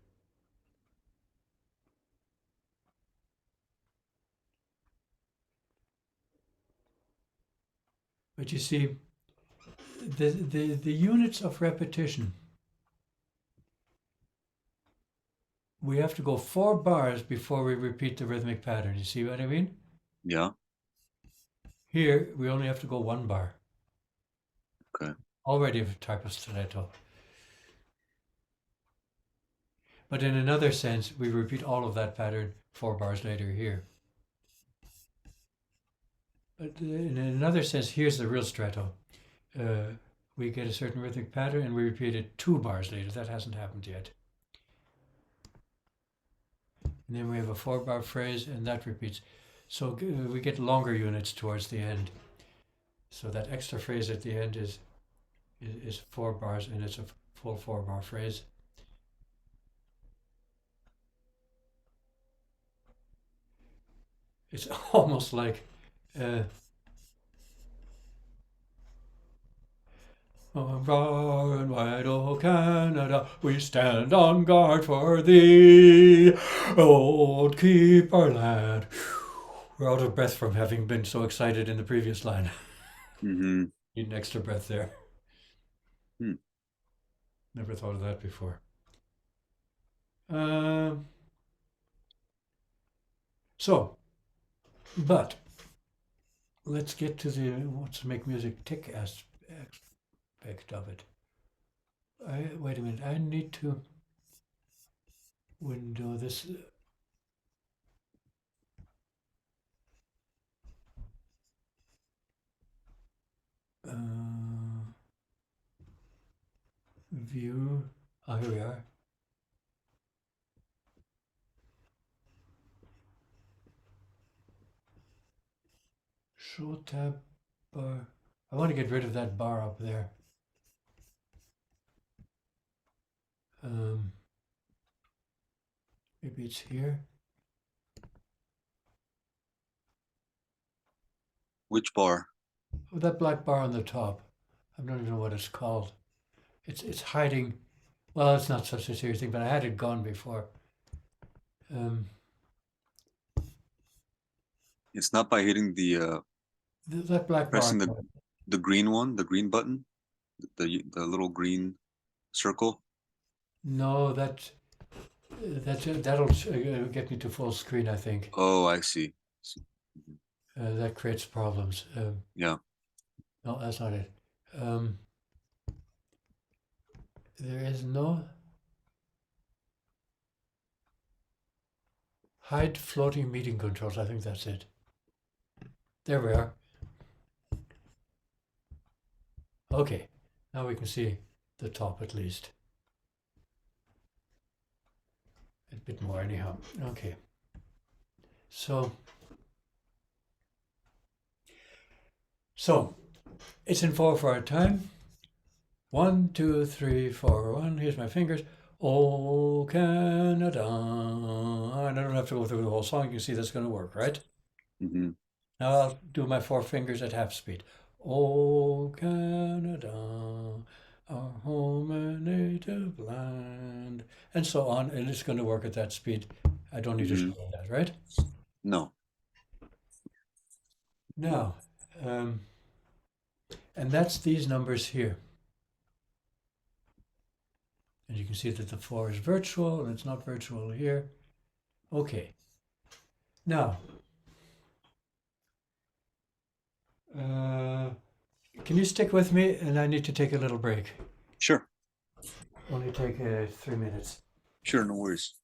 But you see, the units of repetition, we have to go 4 bars before we repeat the rhythmic pattern. You see what I mean?
Yeah.
Here, we only have to go 1 bar.
Okay.
Already a type of stiletto. But in another sense, we repeat all of that pattern 4 bars later here. But in another sense, here's the real stretto. We get a certain rhythmic pattern and we repeat it 2 bars later. That hasn't happened yet. And then we have a 4 bar phrase and that repeats. So we get longer units towards the end. So that extra phrase at the end is 4 bars and it's a full 4 bar phrase. It's almost like far and wide, O Canada, we stand on guard for thee. Old keep our land. We're out of breath from having been so excited in the previous line.
Hmm.
Need an extra breath there.
Hmm.
Never thought of that before. But let's get to the what's to make music tick aspect of it. Wait a minute. I need to window this. View. Oh, here we are. Show tab bar. I want to get rid of that bar up there. Maybe it's here.
Which bar?
Oh, that black bar on the top. I don't even know what it's called. It's hiding. Well, it's not such a serious thing, but I had it gone before.
It's not by hitting
That black bar.
pressing the green one, the green button, the little green circle.
No, that'll get me to full screen, I think.
Oh, I see.
That creates problems.
Yeah.
No, that's not it. there is no hide floating meeting controls. I think that's it. There we are. Okay, now we can see the top at least. A bit more anyhow. Okay. So it's in 4/4 time. 1, 2, 3, 4, 1. Here's my fingers. Oh, Canada. And I don't have to go through the whole song. You can see that's going to work, right?
Mm-hmm.
Now I'll do my 4 fingers at half speed. Oh, Canada, our home and native land. And so on. And it's going to work at that speed. I don't need to show
Mm-hmm.
you that, right?
No.
Now, and that's these numbers here. And you can see that the 4 is virtual and it's not virtual here. Okay. Now, can you stick with me? And I need to take a little break.
Sure.
Only take 3 minutes.
Sure, no worries.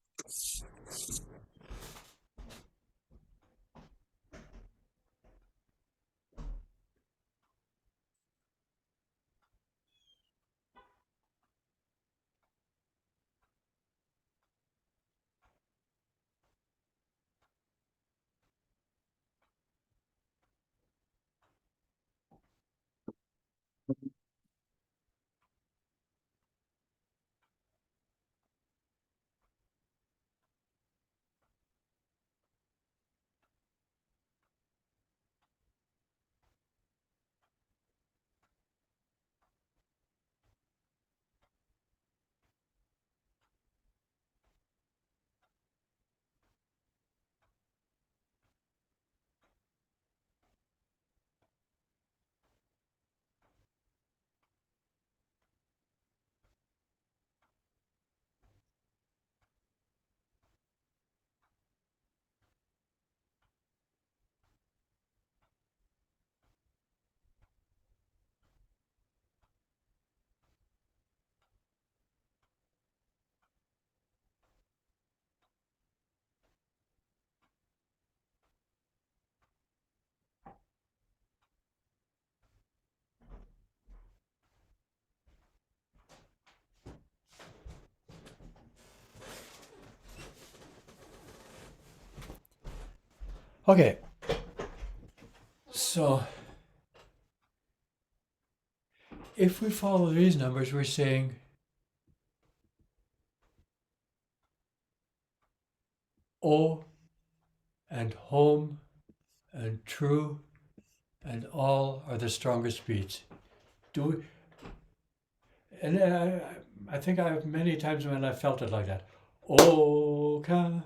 Okay. So if we follow these numbers, we're saying O and home and true and all are the strongest beats. Do we, and I think I've many times when I felt it like that. Oh, Canada,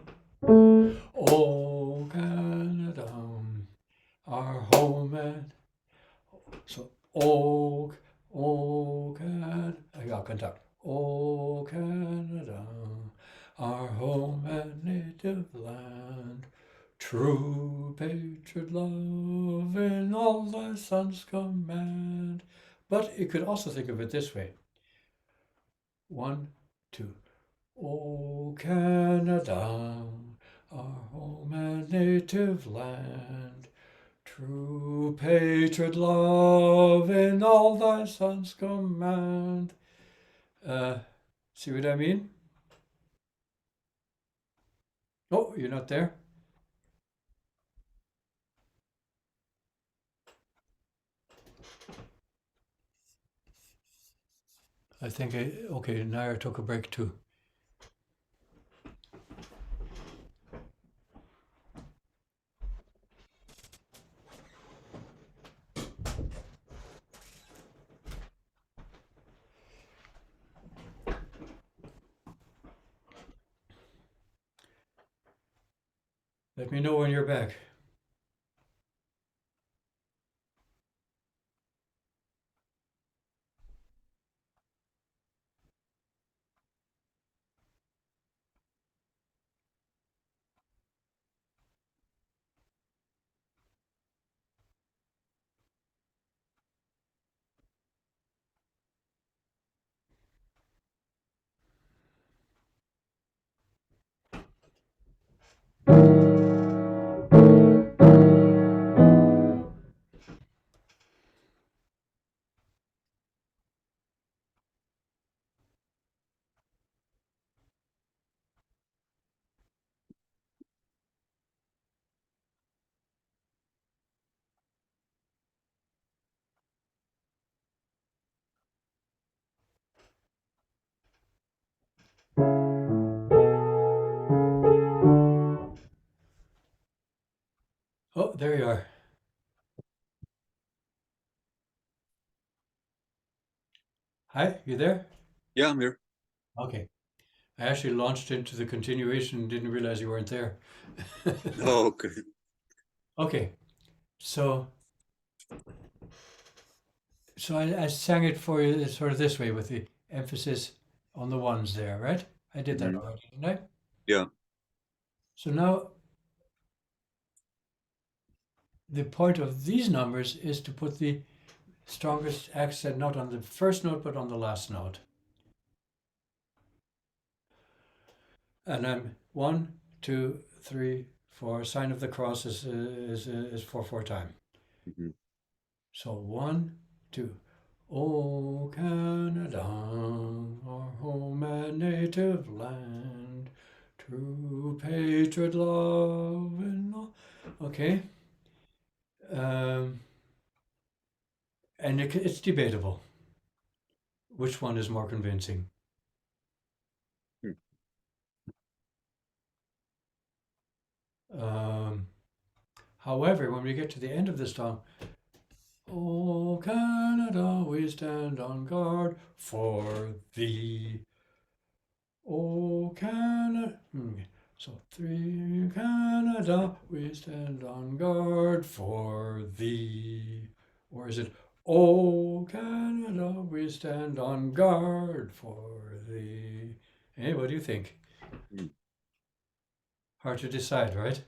our home and so Canada. I'll conduct. Oh, Canada, our home and native land. True patriot love in all thy sons command. But you could also think of it this way. 1, 2. O Canada, our home and native land. True patriot love in all thy sons command. See what I mean? Oh, you're not there? I think okay, Nair took a break too. Let me know when you're back. Hi, you there?
Yeah, I'm here.
Okay. I actually launched into the continuation and didn't realize you weren't there.
Oh, okay.
Okay, so I sang it for you sort of this way with the emphasis on the ones there, right? I did that
Hmm.
already, didn't I?
Yeah.
So now the point of these numbers is to put the strongest accent not on the first note but on the last note. And I'm 1, 2, 3, 4. Sign of the cross is 4/4 time.
Hmm.
So 1, 2. Oh, Canada, our home and native land, true patriot love and all. Okay. Um, and it's debatable which one is more convincing. Um, However, when we get to the end of the song, oh, Canada, we stand on guard for thee. Oh, Canada. So, 3, Canada, we stand on guard for thee. Or is it, oh, Canada, we stand on guard for thee? Hey, what do you think?
Hmm.
Hard to decide, right?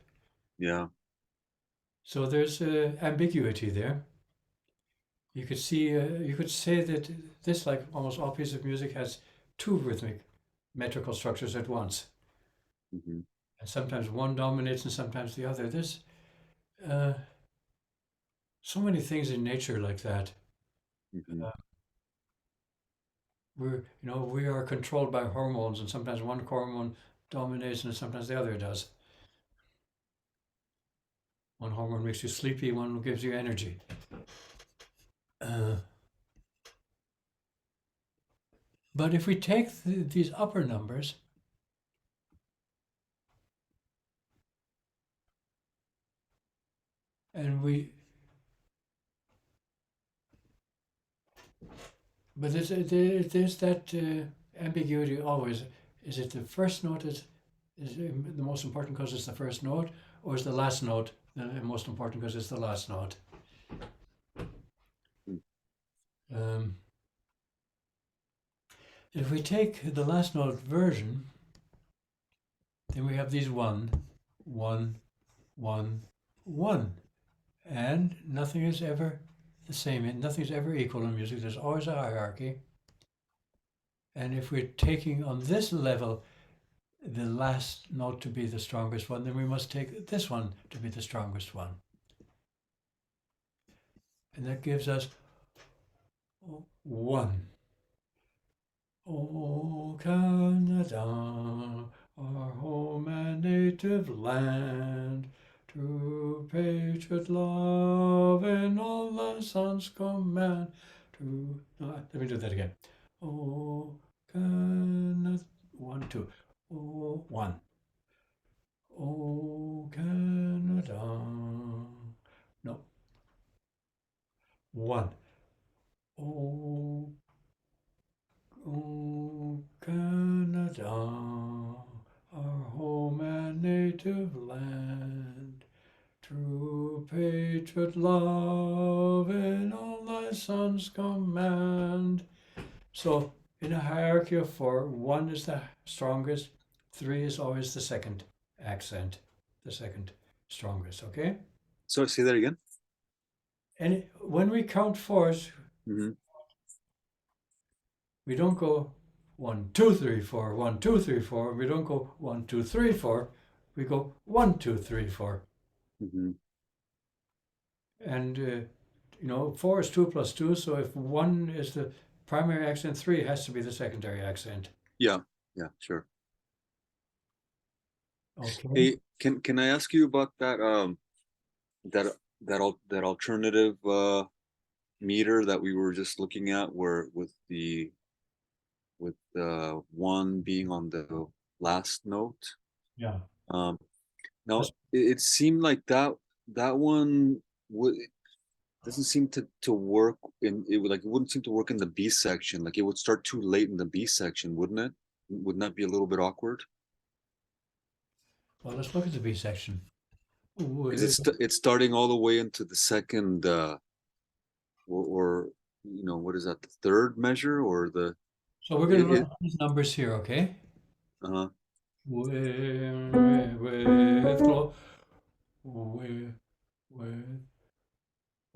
Yeah.
So there's ambiguity there. You could see, you could say that this, like almost all pieces of music, has two rhythmic metrical structures at once.
Hmm.
And sometimes one dominates and sometimes the other. There's uh, so many things in nature like that.
Hmm.
Uh, we are controlled by hormones, and sometimes one hormone dominates and sometimes the other does. One hormone makes you sleepy, one gives you energy. Uh, but if we take these upper numbers and but there's that ambiguity always. Is it the first note is the most important because it's the first note, or is the last note the most important because it's the last note? Um, if we take the last note version, then we have these 1, 1, 1, 1, and nothing is ever the same. Nothing is ever equal in music. There's always a hierarchy. And if we're taking on this level the last note to be the strongest one, then we must take this one to be the strongest one. And that gives us 1. Oh, Canada, our home and native land, true patriot love in all the sun's command. True. No, let me do that again. Oh, Canada. 1, 2. Oh, 1. Oh, Canada. No. 1. Oh, oh, Canada, our home and native land, true patriot love in all thy sons command. So, in a hierarchy of 4, 1 is the strongest, 3 is always the second accent, the second strongest, okay?
So say that again.
And when we count fours,
Hmm.
we don't go 1, 2, 3, 4, 1, 2, 3, 4. We don't go 1, 2, 3, 4. We go 1, 2, 3, 4.
Hmm.
And 4 is 2 plus 2. So if 1 is the primary accent, 3 has to be the secondary accent.
Yeah. Yeah. Sure.
Okay.
Hey, can I ask you about that that that alternative meter that we were just looking at, where with the one being on the last note?
Yeah.
Um, now
That's,
it seemed like that one would. doesn't seem to work in it would like it wouldn't seem to work in the B section. Like it would start too late in the B section, wouldn't it? Wouldn't that be a little bit awkward?
Well, let's look at the B section.
Because
Well,
it's starting all the way into the second or you know what is that, the third measure or the
so we're going to look
it
at these numbers here, okay?
uh-huh.
With, glo- with,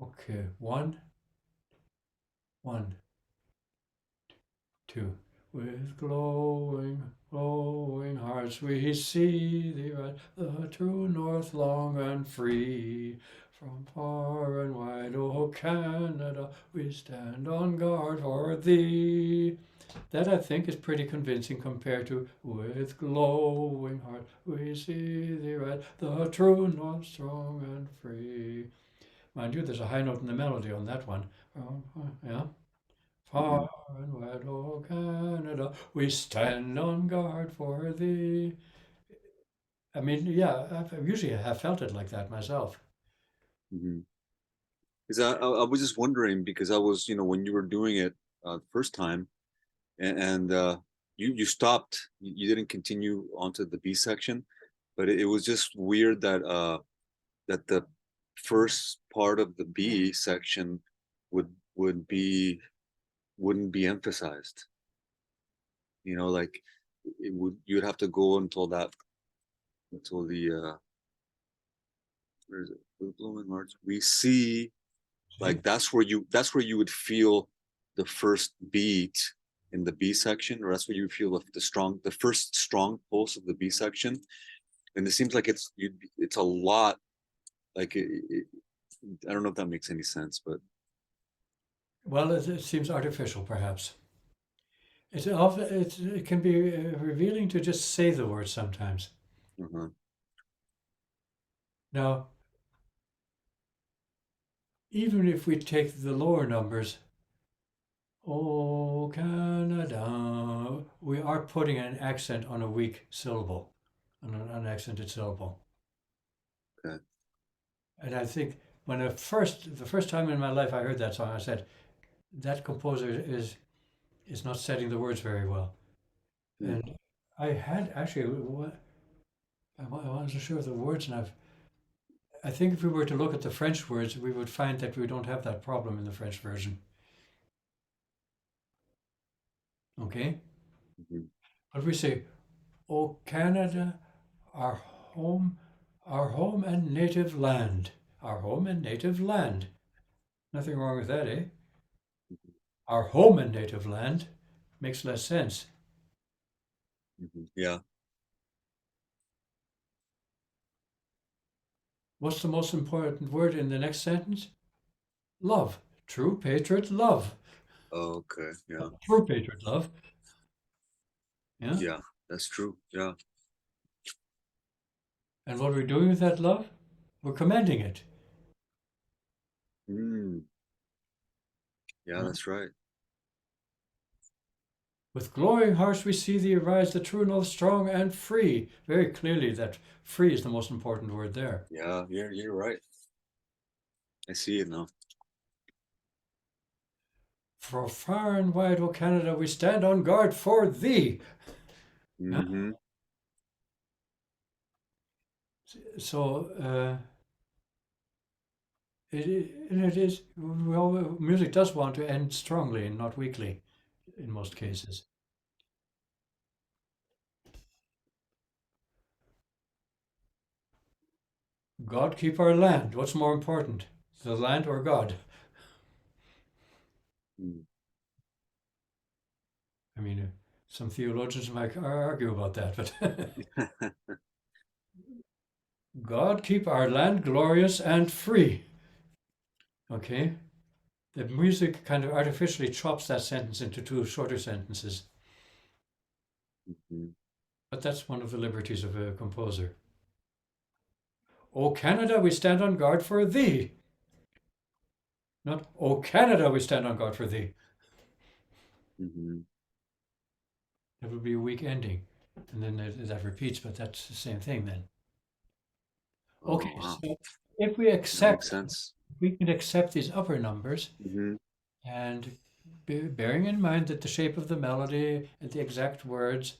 okay, one, two. With glowing hearts we see thee ride the true north long and free. From far and wide, O Canada, we stand on guard for thee. That I think is pretty convincing compared to with glowing heart we see thee ride the true north strong and free. Mind you, there's a high note in the melody on that one. Yeah.
Hmm.
Far and wide, O Canada, we stand on guard for thee. I mean, yeah, I've usually have felt it like that myself.
Hmm. Because I was just wondering because I was, you know, when you were doing it the first time and you stopped, you didn't continue onto the B section, but it was just weird that the first part of the B section would be wouldn't be emphasized. You know, like it would you'd have to go until the where is it? With glowing hearts. We see
See?
like that's where you would feel the first beat in the B section, or that's where you feel the first strong pulse of the B section. And it seems like it's a lot like I don't know if that makes any sense, but
Well, it seems artificial, perhaps. It can be revealing to just say the word sometimes.
uh-huh.
Now, even if we take the lower numbers, oh Canada, we are putting an accent on a weak syllable, on an unaccented syllable.
Okay.
And I think the first time in my life I heard that song, I said that composer is not setting the words very well.
Hmm.
And I had actually I wasn't sure of the words, and I think if we were to look at the French words, we would find that we don't have that problem in the French version. Okay,
Hmm.
but we say, "O Canada, our home, our home and native land, our home and native land." Nothing wrong with that, eh? Our home and native land makes less sense.
Hmm. Yeah.
What's the most important word in the next sentence? Love. True patriot love.
Okay. Yeah.
True patriot love. Yeah.
Yeah. That's true. Yeah.
And what we're doing with that love? We're commending it.
Mm. Yeah.
Yeah.
That's right.
With glowing hearts we see thee arise, the true north strong and free. Very clearly that free is the most important word there.
Yeah. You're right. I see it now.
For far and wide, O Canada, we stand on guard for thee. Yeah.
Hmm.
So it is, well, music does want to end strongly and not weakly in most cases. God keep our land. What's more important, the land or God?
Mm.
I mean, some theologians might argue about that, but God keep our land glorious and free. Okay? The music kind of artificially chops that sentence into two shorter sentences,
Mhm.
but that's one of the liberties of a composer. O Canada, we stand on guard for thee. Not, O Canada, we stand on guard for thee.
Mhm.
That would be a weak ending. And then that repeats, but that's the same thing then.
Oh
Okay,
wow,
so if we
that makes
accept
sense.
we can accept these upper numbers,
Mm-hmm.
and bearing in mind that the shape of the melody and the exact words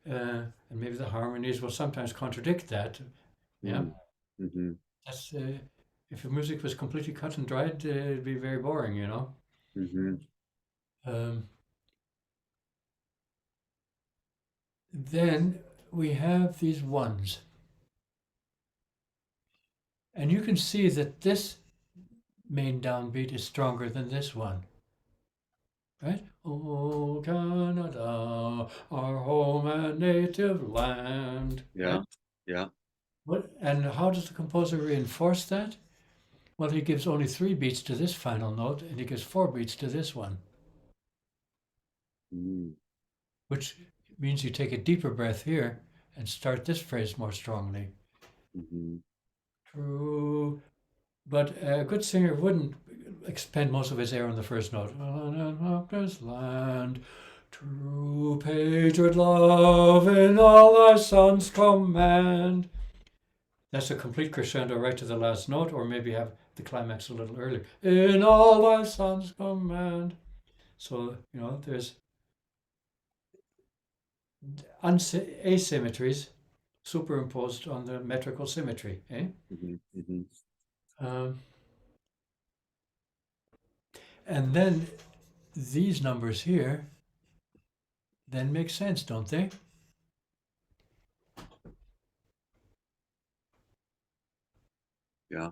and maybe the harmonies will sometimes contradict that. Yeah,
Mm-hmm.
that's if the music was completely cut and dried, it'd be very boring, you know.
Mm-hmm.
Um, then we have these ones, and you can see that this main downbeat is stronger than this one, right? Oh, Canada, our home and native land,
Yeah.
right?
Yeah.
What, and how does the composer reinforce that? Well, he gives only 3 beats to this final note, and he gives 4 beats to this one,
Mm-hmm.
which means you take a deeper breath here and start this phrase more strongly.
Mm-hmm.
True, but a good singer wouldn't expend most of his air on the first note. This land, true patriot love in all thy sons command. That's a complete crescendo right to the last note, or maybe have the climax a little earlier. In all thy sons command. So, you know, there's asymmetries superimposed on the metrical symmetry. Eh?
Mm-hmm. Mm-hmm.
Um, and then these numbers here then make sense, don't they?
Yeah.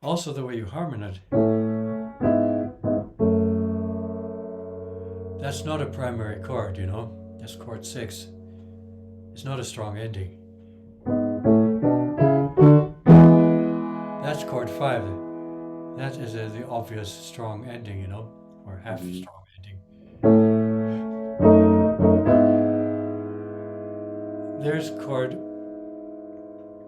Also, the way you harmonize. That's not a primary chord, you know. That's chord 6. It's not a strong ending. That's chord 5. That is the obvious strong ending, you know, or half
Mm-hmm.
strong ending. There's chord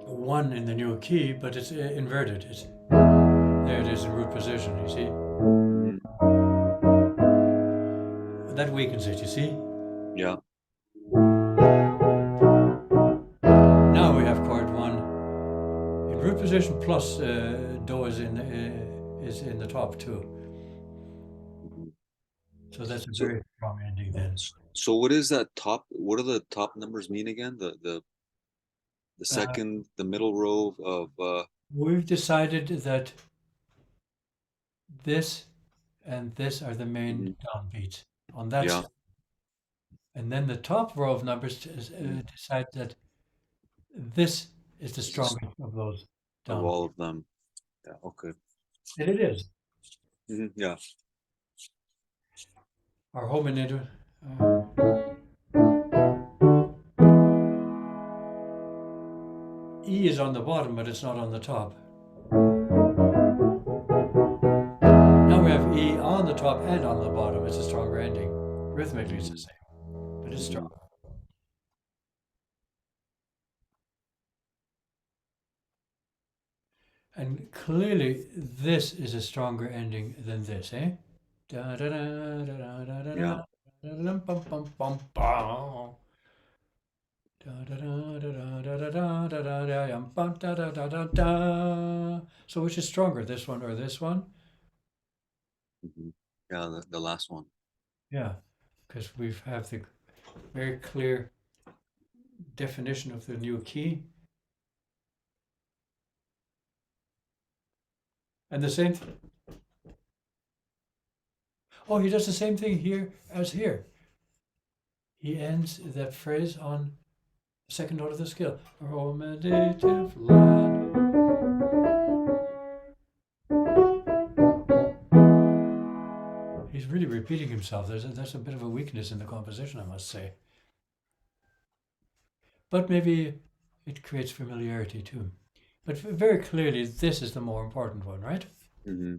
1 in the new key, but it's inverted. There it is in root position, you see?
Mm-hmm.
That weakens it, you see?
Yeah.
Now we have chord 1 in root position plus do is in the top too.
Mm-hmm.
So that's a
So
very strong ending then.
so what is that top? What do the top numbers mean again? The
Uh,
second, the middle row of
we've decided that this and this are the main
mhm.
downbeats on that
Yeah.
step. And then the top row of numbers
Mhm.
decide that this is the
This is
strongest of those
of
downbeats.
all of them. Yeah. Okay.
And it is.
Yeah.
Our hominid. E is on the bottom, but it's not on the top. Now we have E on the top and on the bottom. It's a stronger ending. Rhythmically, it's the
Mm-hmm.
same, but it's strong.
Mm-hmm.
And clearly, this is a stronger ending than this, eh? Da da da da da da da
Yeah.
da da bum bum bum bum. Da da da da da da da da da da yum bum da da da da da. So which is stronger, this one or this one?
Mm-hmm. Yeah. The last one.
Yeah, because we have the very clear definition of the new key. And the same. Oh, he does the same thing here as here. He ends that phrase on the second note of the scale. Oh, my native land. He's really repeating himself. That's a bit of a weakness in the composition, I must say. But maybe it creates familiarity too. But very clearly, this is the more important one, right?
Mm-hmm.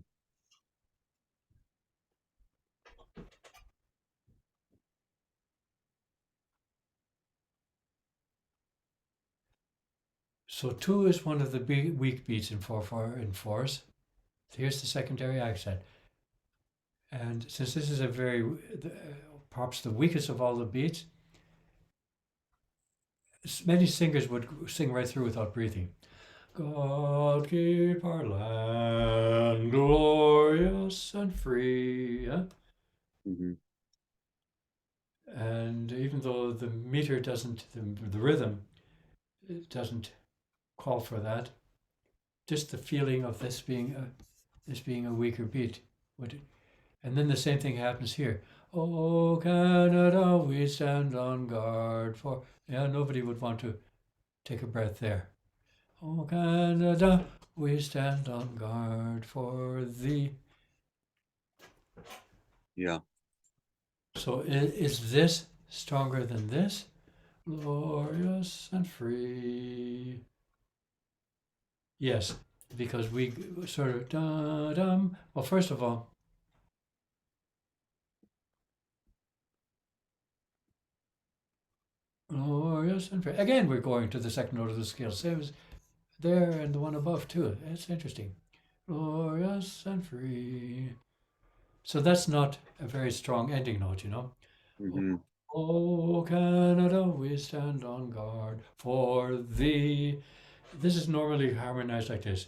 So 2 is one of the weak beats in 4/4 in fours. Here's the secondary accent. And since this is a perhaps the weakest of all the beats, many singers would sing right through without breathing. God keep our land glorious and free. Huh?
Hmm.
And even though the meter doesn't, the rhythm it doesn't call for that, just the feeling of this being a weaker beat would. And then the same thing happens here. Oh, Canada, we stand on guard for. Yeah, nobody would want to take a breath there. Oh, Canada, we stand on guard for thee.
Yeah.
So is this stronger than this? Glorious and free. Yes, because we sort of da dum. Well, first of all, glorious and free. Again, we're going to the second note of the scale. Same as there and the one above too. It's interesting. Glorious and free. So that's not a very strong ending note, you know.
Hmm.
Oh, Canada, we stand on guard for thee. This is normally harmonized like this.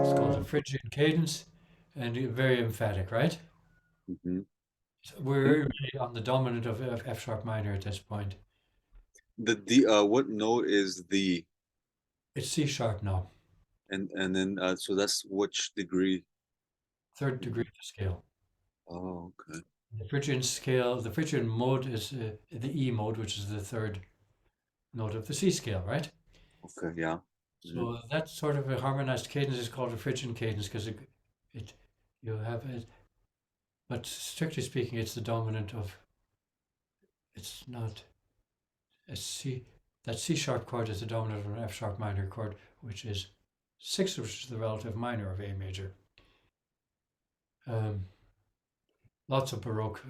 It's called a Phrygian cadence and very emphatic, right?
Hmm.
So we're really on the dominant of F sharp minor at this point.
The what note is the,
It's C sharp now,
and then so that's which degree?
third degree of the scale.
Oh, okay.
The Phrygian scale, the Phrygian mode is the E mode, which is the third note of the C scale, right?
Okay, yeah. Hmm.
So that sort of a harmonized cadence is called a Phrygian cadence because it you have it, but strictly speaking, it's the dominant of. It's not a C. That C sharp chord is the dominant of an F sharp minor chord, which is sixth, which is the relative minor of A major. Um, Lots of Baroque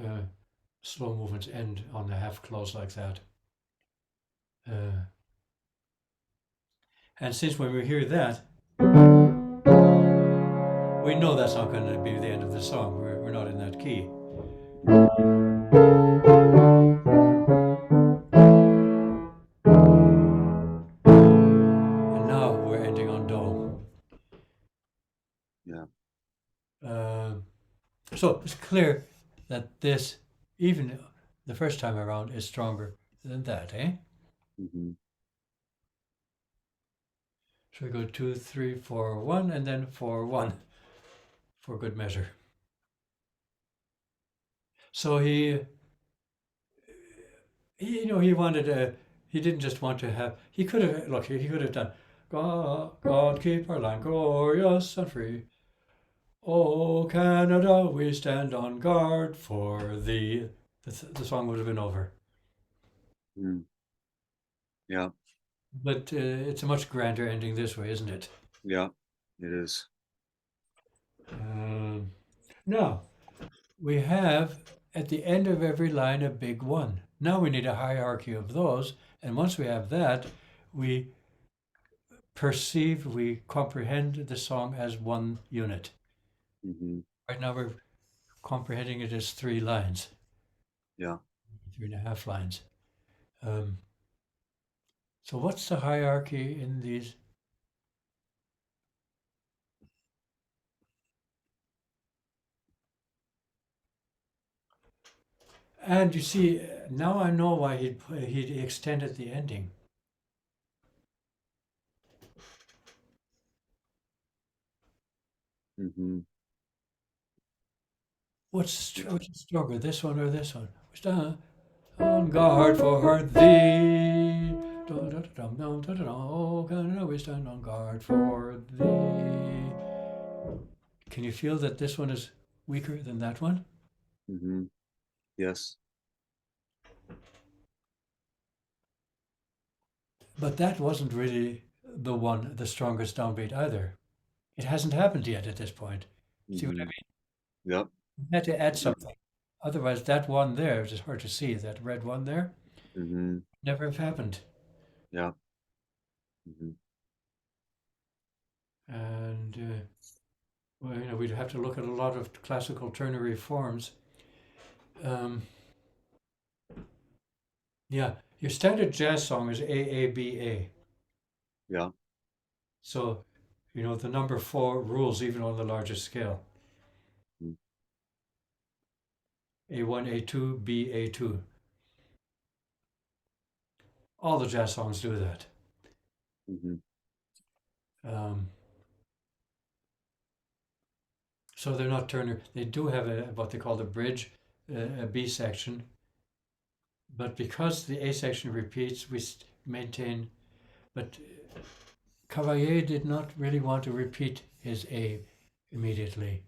slow movements end on the half close like that. Uh, and since when we hear that, we know that's not going to be the end of the song. We're not in that key. And now we're ending on Do.
Yeah.
Uh, so it's clear that this, even the first time around, is stronger than that, eh?
Hmm.
So we go 2, 3, 4, 1, and then 4, 1 for good measure. So he wanted he didn't just want to have, he could have, look, he could have done, God keep our land glorious and free. Oh, Canada, we stand on guard for thee. The song would have been over.
Mm. Yeah.
But it's a much grander ending this way, isn't it?
Yeah. It is.
Um, Now, we have at the end of every line a big one. Now we need a hierarchy of those. And once we have that, we we comprehend the song as one unit.
Hmm.
Right now we're comprehending it as three lines,
Yeah.
3.5 lines. Um, so what's the hierarchy in these? And you see, now I know why he'd extended the ending.
Hmm.
Which is stronger, this one or this one? We stand on guard for thee. Oh, Canada, we stand on guard for thee. Can you feel that this one is weaker than that one?
Hmm. Yes.
But that wasn't really the strongest downbeat either. It hasn't happened yet at this point. See what I
Hmm.
mean?
Yep.
You had to add something. Otherwise, that one there, it's hard to see, that red one there,
Hmm.
never have happened.
Yeah. Hmm.
And well, we'd have to look at a lot of classical ternary forms. Um, yeah, your standard jazz song is AABA.
Yeah.
So, the number four rules even on the largest scale.
Mm-hmm.
A1, A2, B, A2. All the jazz songs do that.
Mm-hmm.
Um, so they're not Turner. They do have what they call the bridge, a B section. But because the A section repeats, we maintain. But Cavalier did not really want to repeat his A immediately.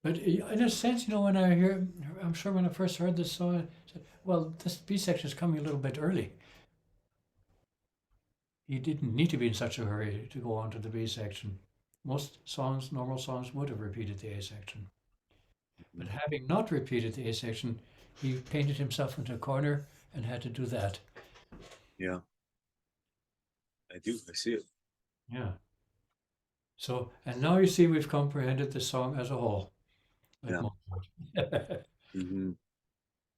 But in a sense, when I hear, I'm sure when I first heard this song, I said, well, this B section is coming a little bit early. He didn't need to be in such a hurry to go on to the B section. Most songs, normal songs, would have repeated the A section. But having not repeated the A section, he painted himself into a corner and had to do that.
Yeah, I do. I see it.
Yeah. So, and now you see we've comprehended the song as a whole, like
Yeah.
Mozart.
Mm-hmm.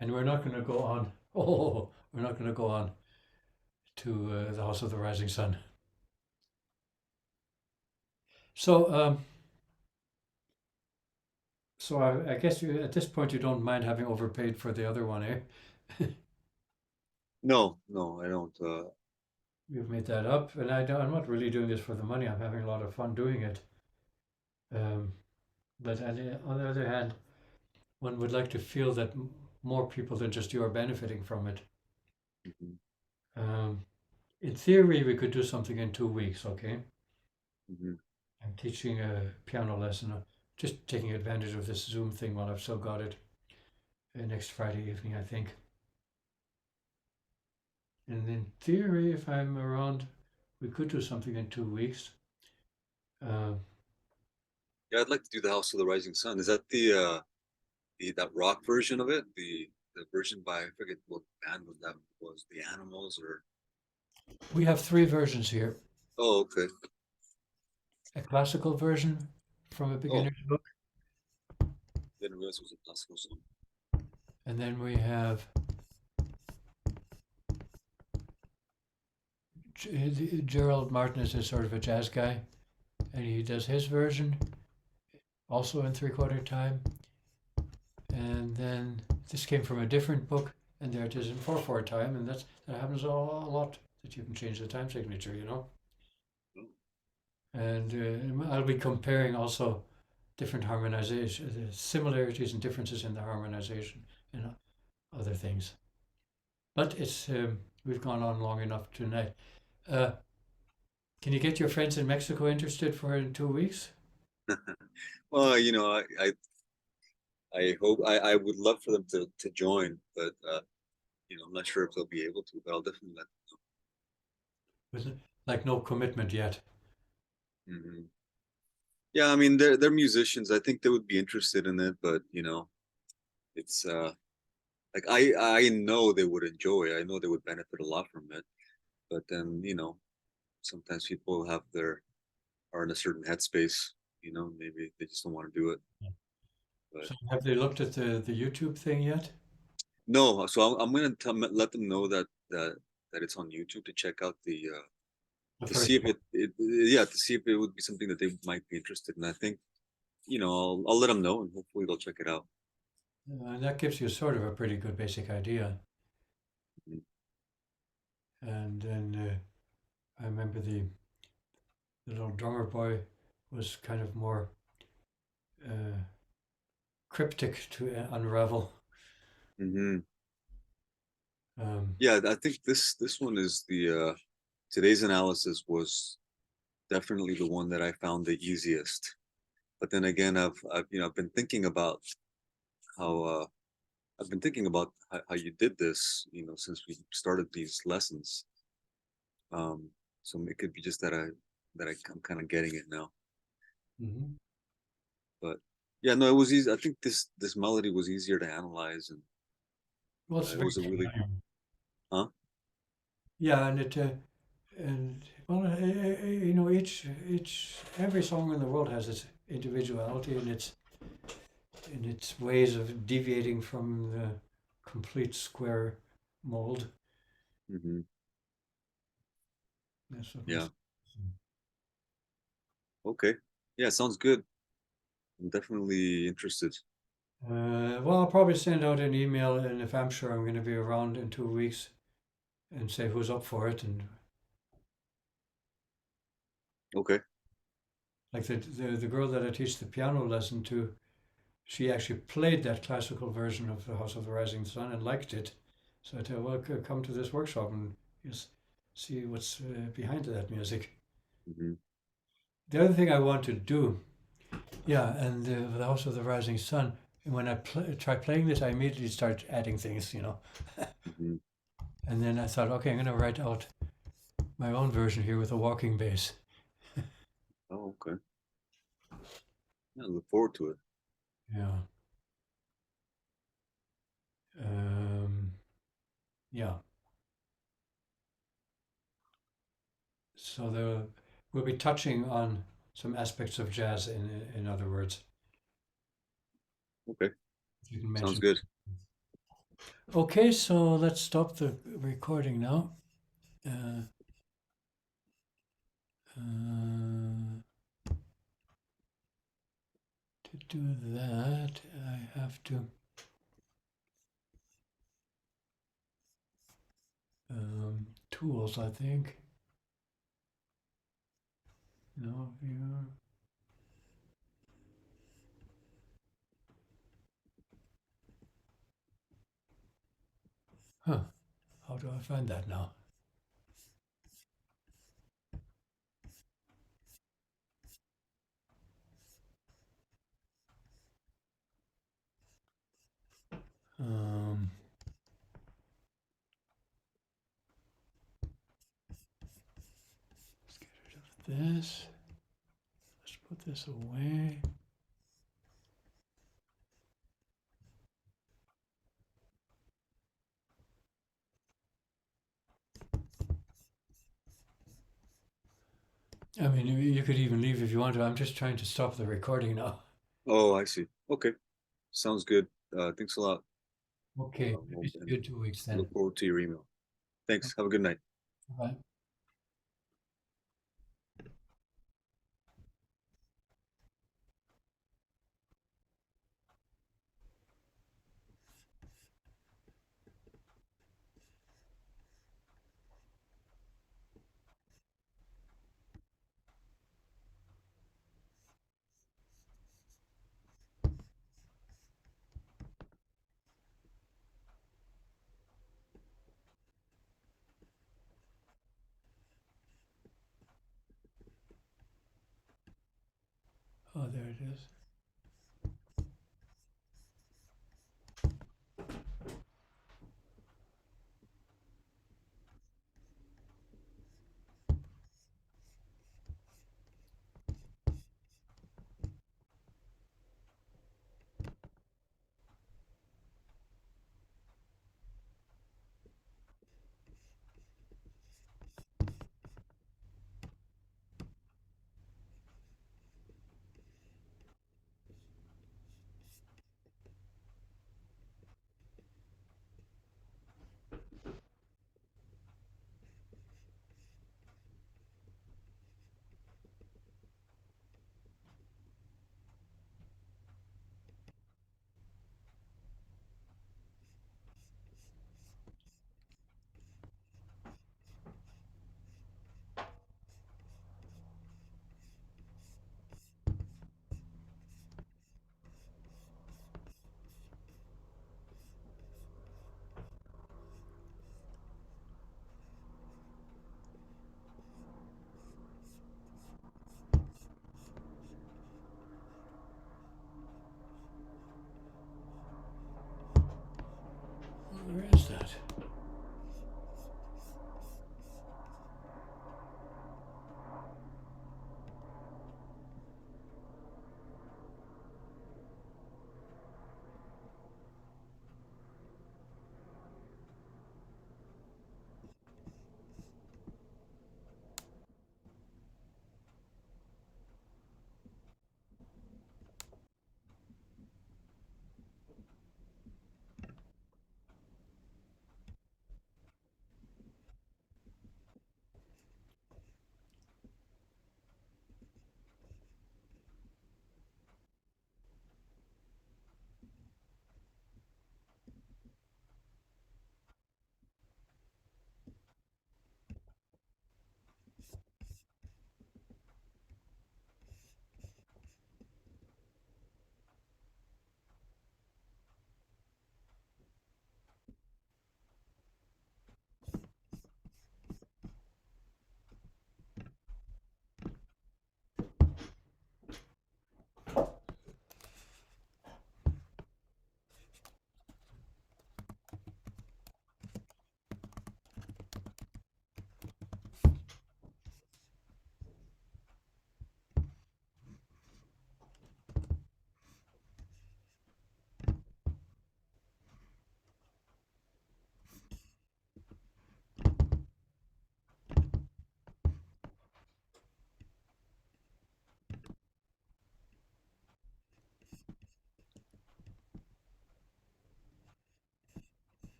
And we're not going to go on. Oh, we're not going to go on to the House of the Rising Sun. So, I guess at this point you don't mind having overpaid for the other one, eh?
No, no, I don't.
We've made that up, and I'm not really doing this for the money. I'm having a lot of fun doing it. Um, but on the other hand, one would like to feel that more people than just you are benefiting from it.
Mm-hmm.
Um, in theory, we could do something in 2 weeks, okay?
Mm-hmm.
I'm teaching a piano lesson, just taking advantage of this Zoom thing while I've still got it. Next Friday evening, I think. And in theory, if I'm around, we could do something in 2 weeks. Uh,
Yeah, I'd like to do the House of the Rising Sun. Is that that rock version of it? The version by, I forget what band was that was, the Animals or?
we have three versions here:
Oh, okay.
a classical version from a
Oh,
beginner's book,
didn't realize it was a classical song.
and then we have Gerald Martin is a sort of a jazz guy, and he does his version also in three-quarter time. And then this came from a different book, and there it is in 4/4 time, and that happens a lot, that you can change the time signature.
Oh,
And I'll be comparing also different harmonization, similarities and differences in the harmonization and other things. But we've gone on long enough tonight. Uh, can you get your friends in Mexico interested for in 2 weeks?
well, I hope I would love for them to join, but I'm not sure if they'll be able to, but I'll definitely let
With like no commitment yet.
them. Hmm. Yeah, I mean they're musicians. I think they would be interested in it, but it's like I know they would enjoy. I know they would benefit a lot from it. But then sometimes people are in a certain headspace. Maybe they just don't want to do it. But
So have they looked at the YouTube thing yet?
no, so I'm gonna let them know that it's on YouTube to check out
The
to see
first
if
one.
yeah, to see if it would be something that they might be interested in. I think I'll let them know and hopefully they'll check it out.
And that gives you sort of a pretty good basic idea.
Mhm.
And then I remember the little drummer boy was kind of more uh, cryptic to unravel.
Mhm.
Um,
Yeah, I think this one is the today's analysis was definitely the one that I found the easiest. But then again, I've been thinking about how how you did this, since we started these lessons. So it could be just I'm kind of getting it now.
mhm.
But yeah, no, it was easy. I think this melody was easier to analyze, and
Well, it's
it
very
was a really,
familiar.
huh?
Yeah, and and well, each every song in the world has its individuality and its ways of deviating from the complete square mold.
Hmm.
That's what
Yeah.
makes.
Okay. Yeah, sounds good. I'm definitely interested.
Well, I'll probably send out an email, and if I'm sure I'm going to be around in 2 weeks, and say who's up for it, and
Okay.
like the girl that I teach the piano lesson to, she actually played that classical version of the House of the Rising Sun and liked it. So I tell her, well, come to this workshop and just see what's behind that music.
Hmm.
The other thing I want to do, yeah, and the House of the Rising Sun. And when I try playing this, I immediately start adding things,
Hmm.
And then I thought, okay, I'm going to write out my own version here with a walking bass.
Oh, okay. Yeah, I look forward to it.
Yeah. Um, yeah. So we'll be touching on some aspects of jazz, in other words.
Okay.
You can
Sounds
mention.
good.
Okay, so let's stop the recording now. Uh, uh, to do that, I have to tools, I think. No, viewer. Huh. How do I find that now? Um, let's get rid of this. Let's put this away. I mean, you could even leave if you want to. I'm just trying to stop the recording now.
Oh, I see. Okay. Sounds good. Thanks a lot.
Okay,
Well,
maybe see
and
you in 2 weeks then.
look forward to your email. Thanks. Have a good night.
Bye. Oh, there it is.